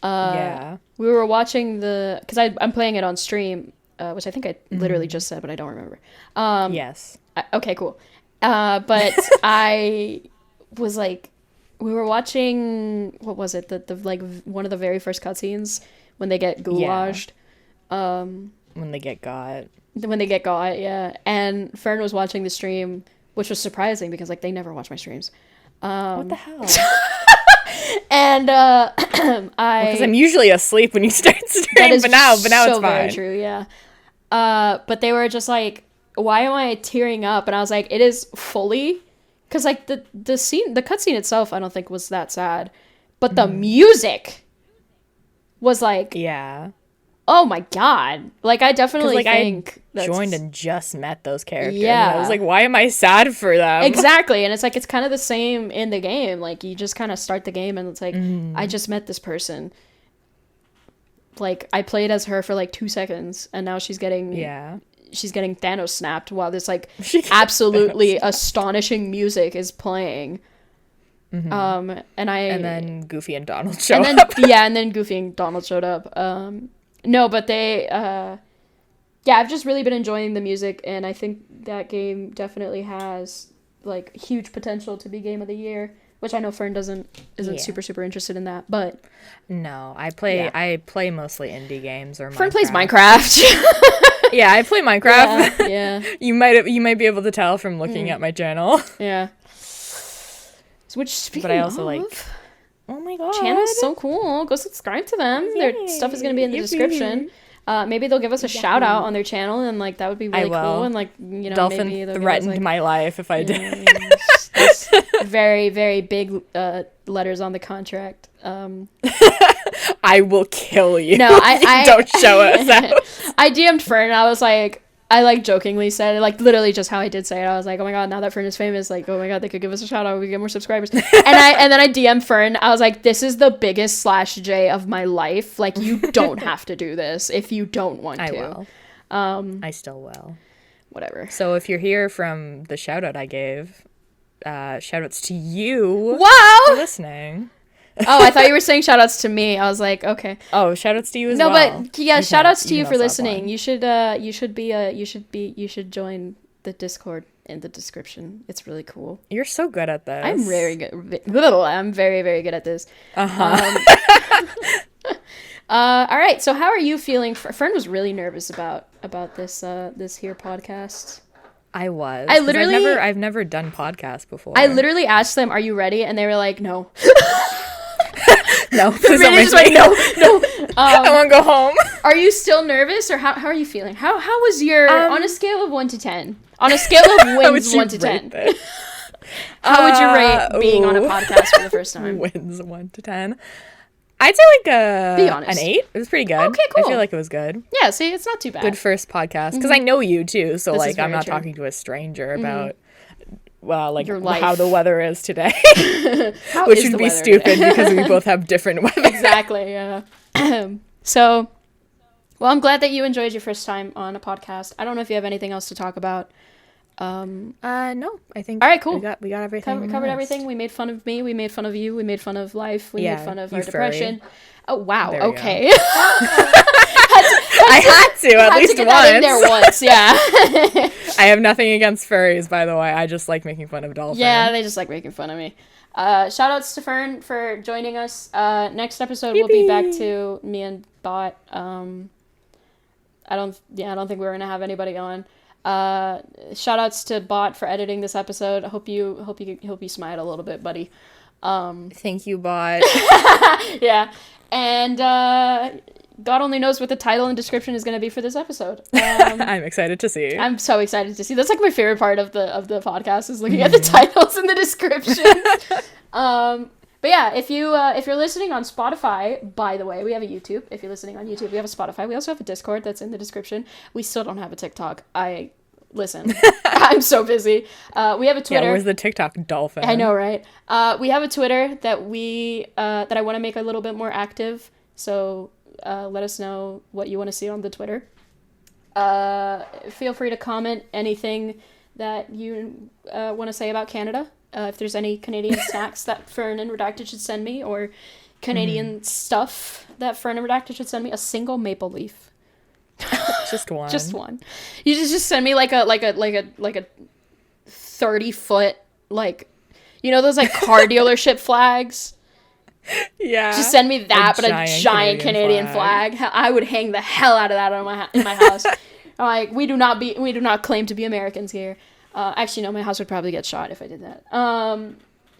We were watching because I'm playing it on stream, which I think I literally just said, but I don't remember. Yes. Okay, cool. But I was like, we were watching, what was it? The like one of the very first cutscenes when they get goulaged. When they get got. Yeah. And Fern was watching the stream, which was surprising because like they never watch my streams. What the hell? And because I'm usually asleep when you start streaming, but now so it's fine. Very true, yeah. But they were just like, why am I tearing up? And I was like, it is fully, because like the cutscene itself, I don't think was that sad, but the music was like, oh my god, like I definitely think I joined and just met those characters. Yeah, and I was like, why am I sad for them? Exactly. And it's like, it's kind of the same in the game. Like, you just kind of start the game and it's like, I just met this person. Like, I played as her for like 2 seconds, and now she's getting Thanos snapped while this like absolutely astonishing music is playing. And then Goofy and Donald showed up. And then Goofy and Donald showed up. No, but they, I've just really been enjoying the music, and I think that game definitely has, like, huge potential to be Game of the Year, which I know Fern isn't super, super interested in that, but... No, I play mostly indie games or Minecraft. Fern plays Minecraft. Yeah, I play Minecraft. Yeah. You might be able to tell from looking at my channel. Yeah. Which, speaking but I also of... like... Oh my god. Channel's so cool. Go subscribe to them. Yay. Their stuff is going to be in the description. Maybe they'll give us a shout out on their channel, and like that would be really cool. And like, you know, Dolphin maybe they'll threatened like, my life if I did. Very, very big letters on the contract. I will kill you. No, I don't show us out. I DM'd Fern, and I was like, I like jokingly said it, like literally just how I did say it. I was like, oh my god, now that Fern is famous, like, oh my god, they could give us a shout out, we get more subscribers. And then I DM'd Fern. I was like, this is the biggest /J of my life. Like, you don't have to do this if you don't want to. I will. I still will. Whatever. So if you're here from the shout out I gave, shout outs to you. Wow. For listening. Oh, I thought you were saying shout outs to me. I was like, okay. Oh, shout outs to you as well. No, but yeah, shout outs to you for listening. You should join the Discord in the description. It's really cool. You're so good at this. I'm very good. I'm very, very good at this. All right. So how are you feeling? Fern was really nervous about this here podcast. I was. I've never done podcasts before. I literally asked them, "Are you ready?" And they were like, "No." No, please don't just like, no. I want to go home. Are you still nervous, or how are you feeling? How was your on a scale of 1 to 10? On a scale of wins 1 to 10. How would you rate being on a podcast for the first time? Wins 1 to 10. I'd say like Be honest. an 8. It was pretty good. Okay, cool. I feel like it was good. Yeah, see, it's not too bad. Good first podcast because I know you too, so This like is very I'm not true. talking to a stranger about like Your life. how the weather is today, How which is would the be weather stupid today? because we both have different weather. Exactly. Yeah. So, well, I'm glad that you enjoyed your first time on a podcast. I don't know if you have anything else to talk about. No, I think. All right, cool. We got everything. Covered everything. We made fun of me. We made fun of you. We made fun of life. We made fun of our you furry. depression. Oh wow. There you Okay. I had to at least get once. that in there once. Yeah. I have nothing against furries, by the way. I just like making fun of dolphins. Yeah, they just like making fun of me. Shout outs to Fern for joining us. Next episode we'll be back to me and Bot. I don't think we're gonna have anybody on. Shout outs to Bot for editing this episode. Hope you smile a little bit, buddy. Thank you, Bot. Yeah. And God only knows what the title and description is going to be for this episode. I'm excited to see. I'm so excited to see. That's like my favorite part of the podcast is looking at the titles and the descriptions. But yeah, if you're listening on Spotify, by the way, we have a YouTube. If you're listening on YouTube, we have a Spotify. We also have a Discord that's in the description. We still don't have a TikTok. Listen, I'm so busy. We have a Twitter. Yeah, where's the TikTok dolphin? I know, right? We have a Twitter that that I want to make a little bit more active. So let us know what you want to see on the Twitter. Feel free to comment anything that you want to say about Canada. If there's any Canadian snacks that Fern and Redacted should send me, or Canadian stuff that Fern and Redacted should send me, a single maple leaf. Just one. Just one. You just send me like a 30-foot, like, you know those like car dealership flags? Yeah. Just send me that, but a giant Canadian flag. I would hang the hell out of that in my house. I'm like, we do not claim to be Americans here. Actually, no, my house would probably get shot if I did that.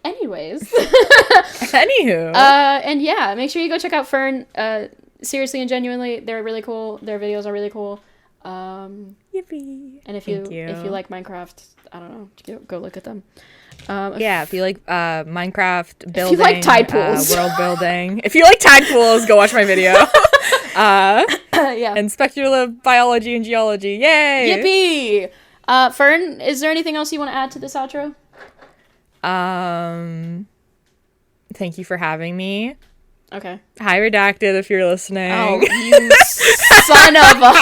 Anyways. Anywho. And yeah, make sure you go check out Fern. Seriously and genuinely, they're really cool. Their videos are really cool. Yippee. And if you like Minecraft, I don't know, go look at them. If you like Minecraft building, if you like tide pools, world building. If you like tide pools, go watch my video. Yeah. And speculative biology and geology. Yay! Yippee! Fern, is there anything else you want to add to this outro? Thank you for having me. Okay. Hi, Redacted, if you're listening. Oh, you son of a...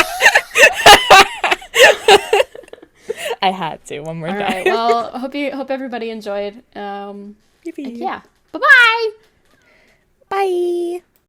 I had to one more time. All right. Well, hope everybody enjoyed. Yippee. Yeah. Bye-bye. Bye.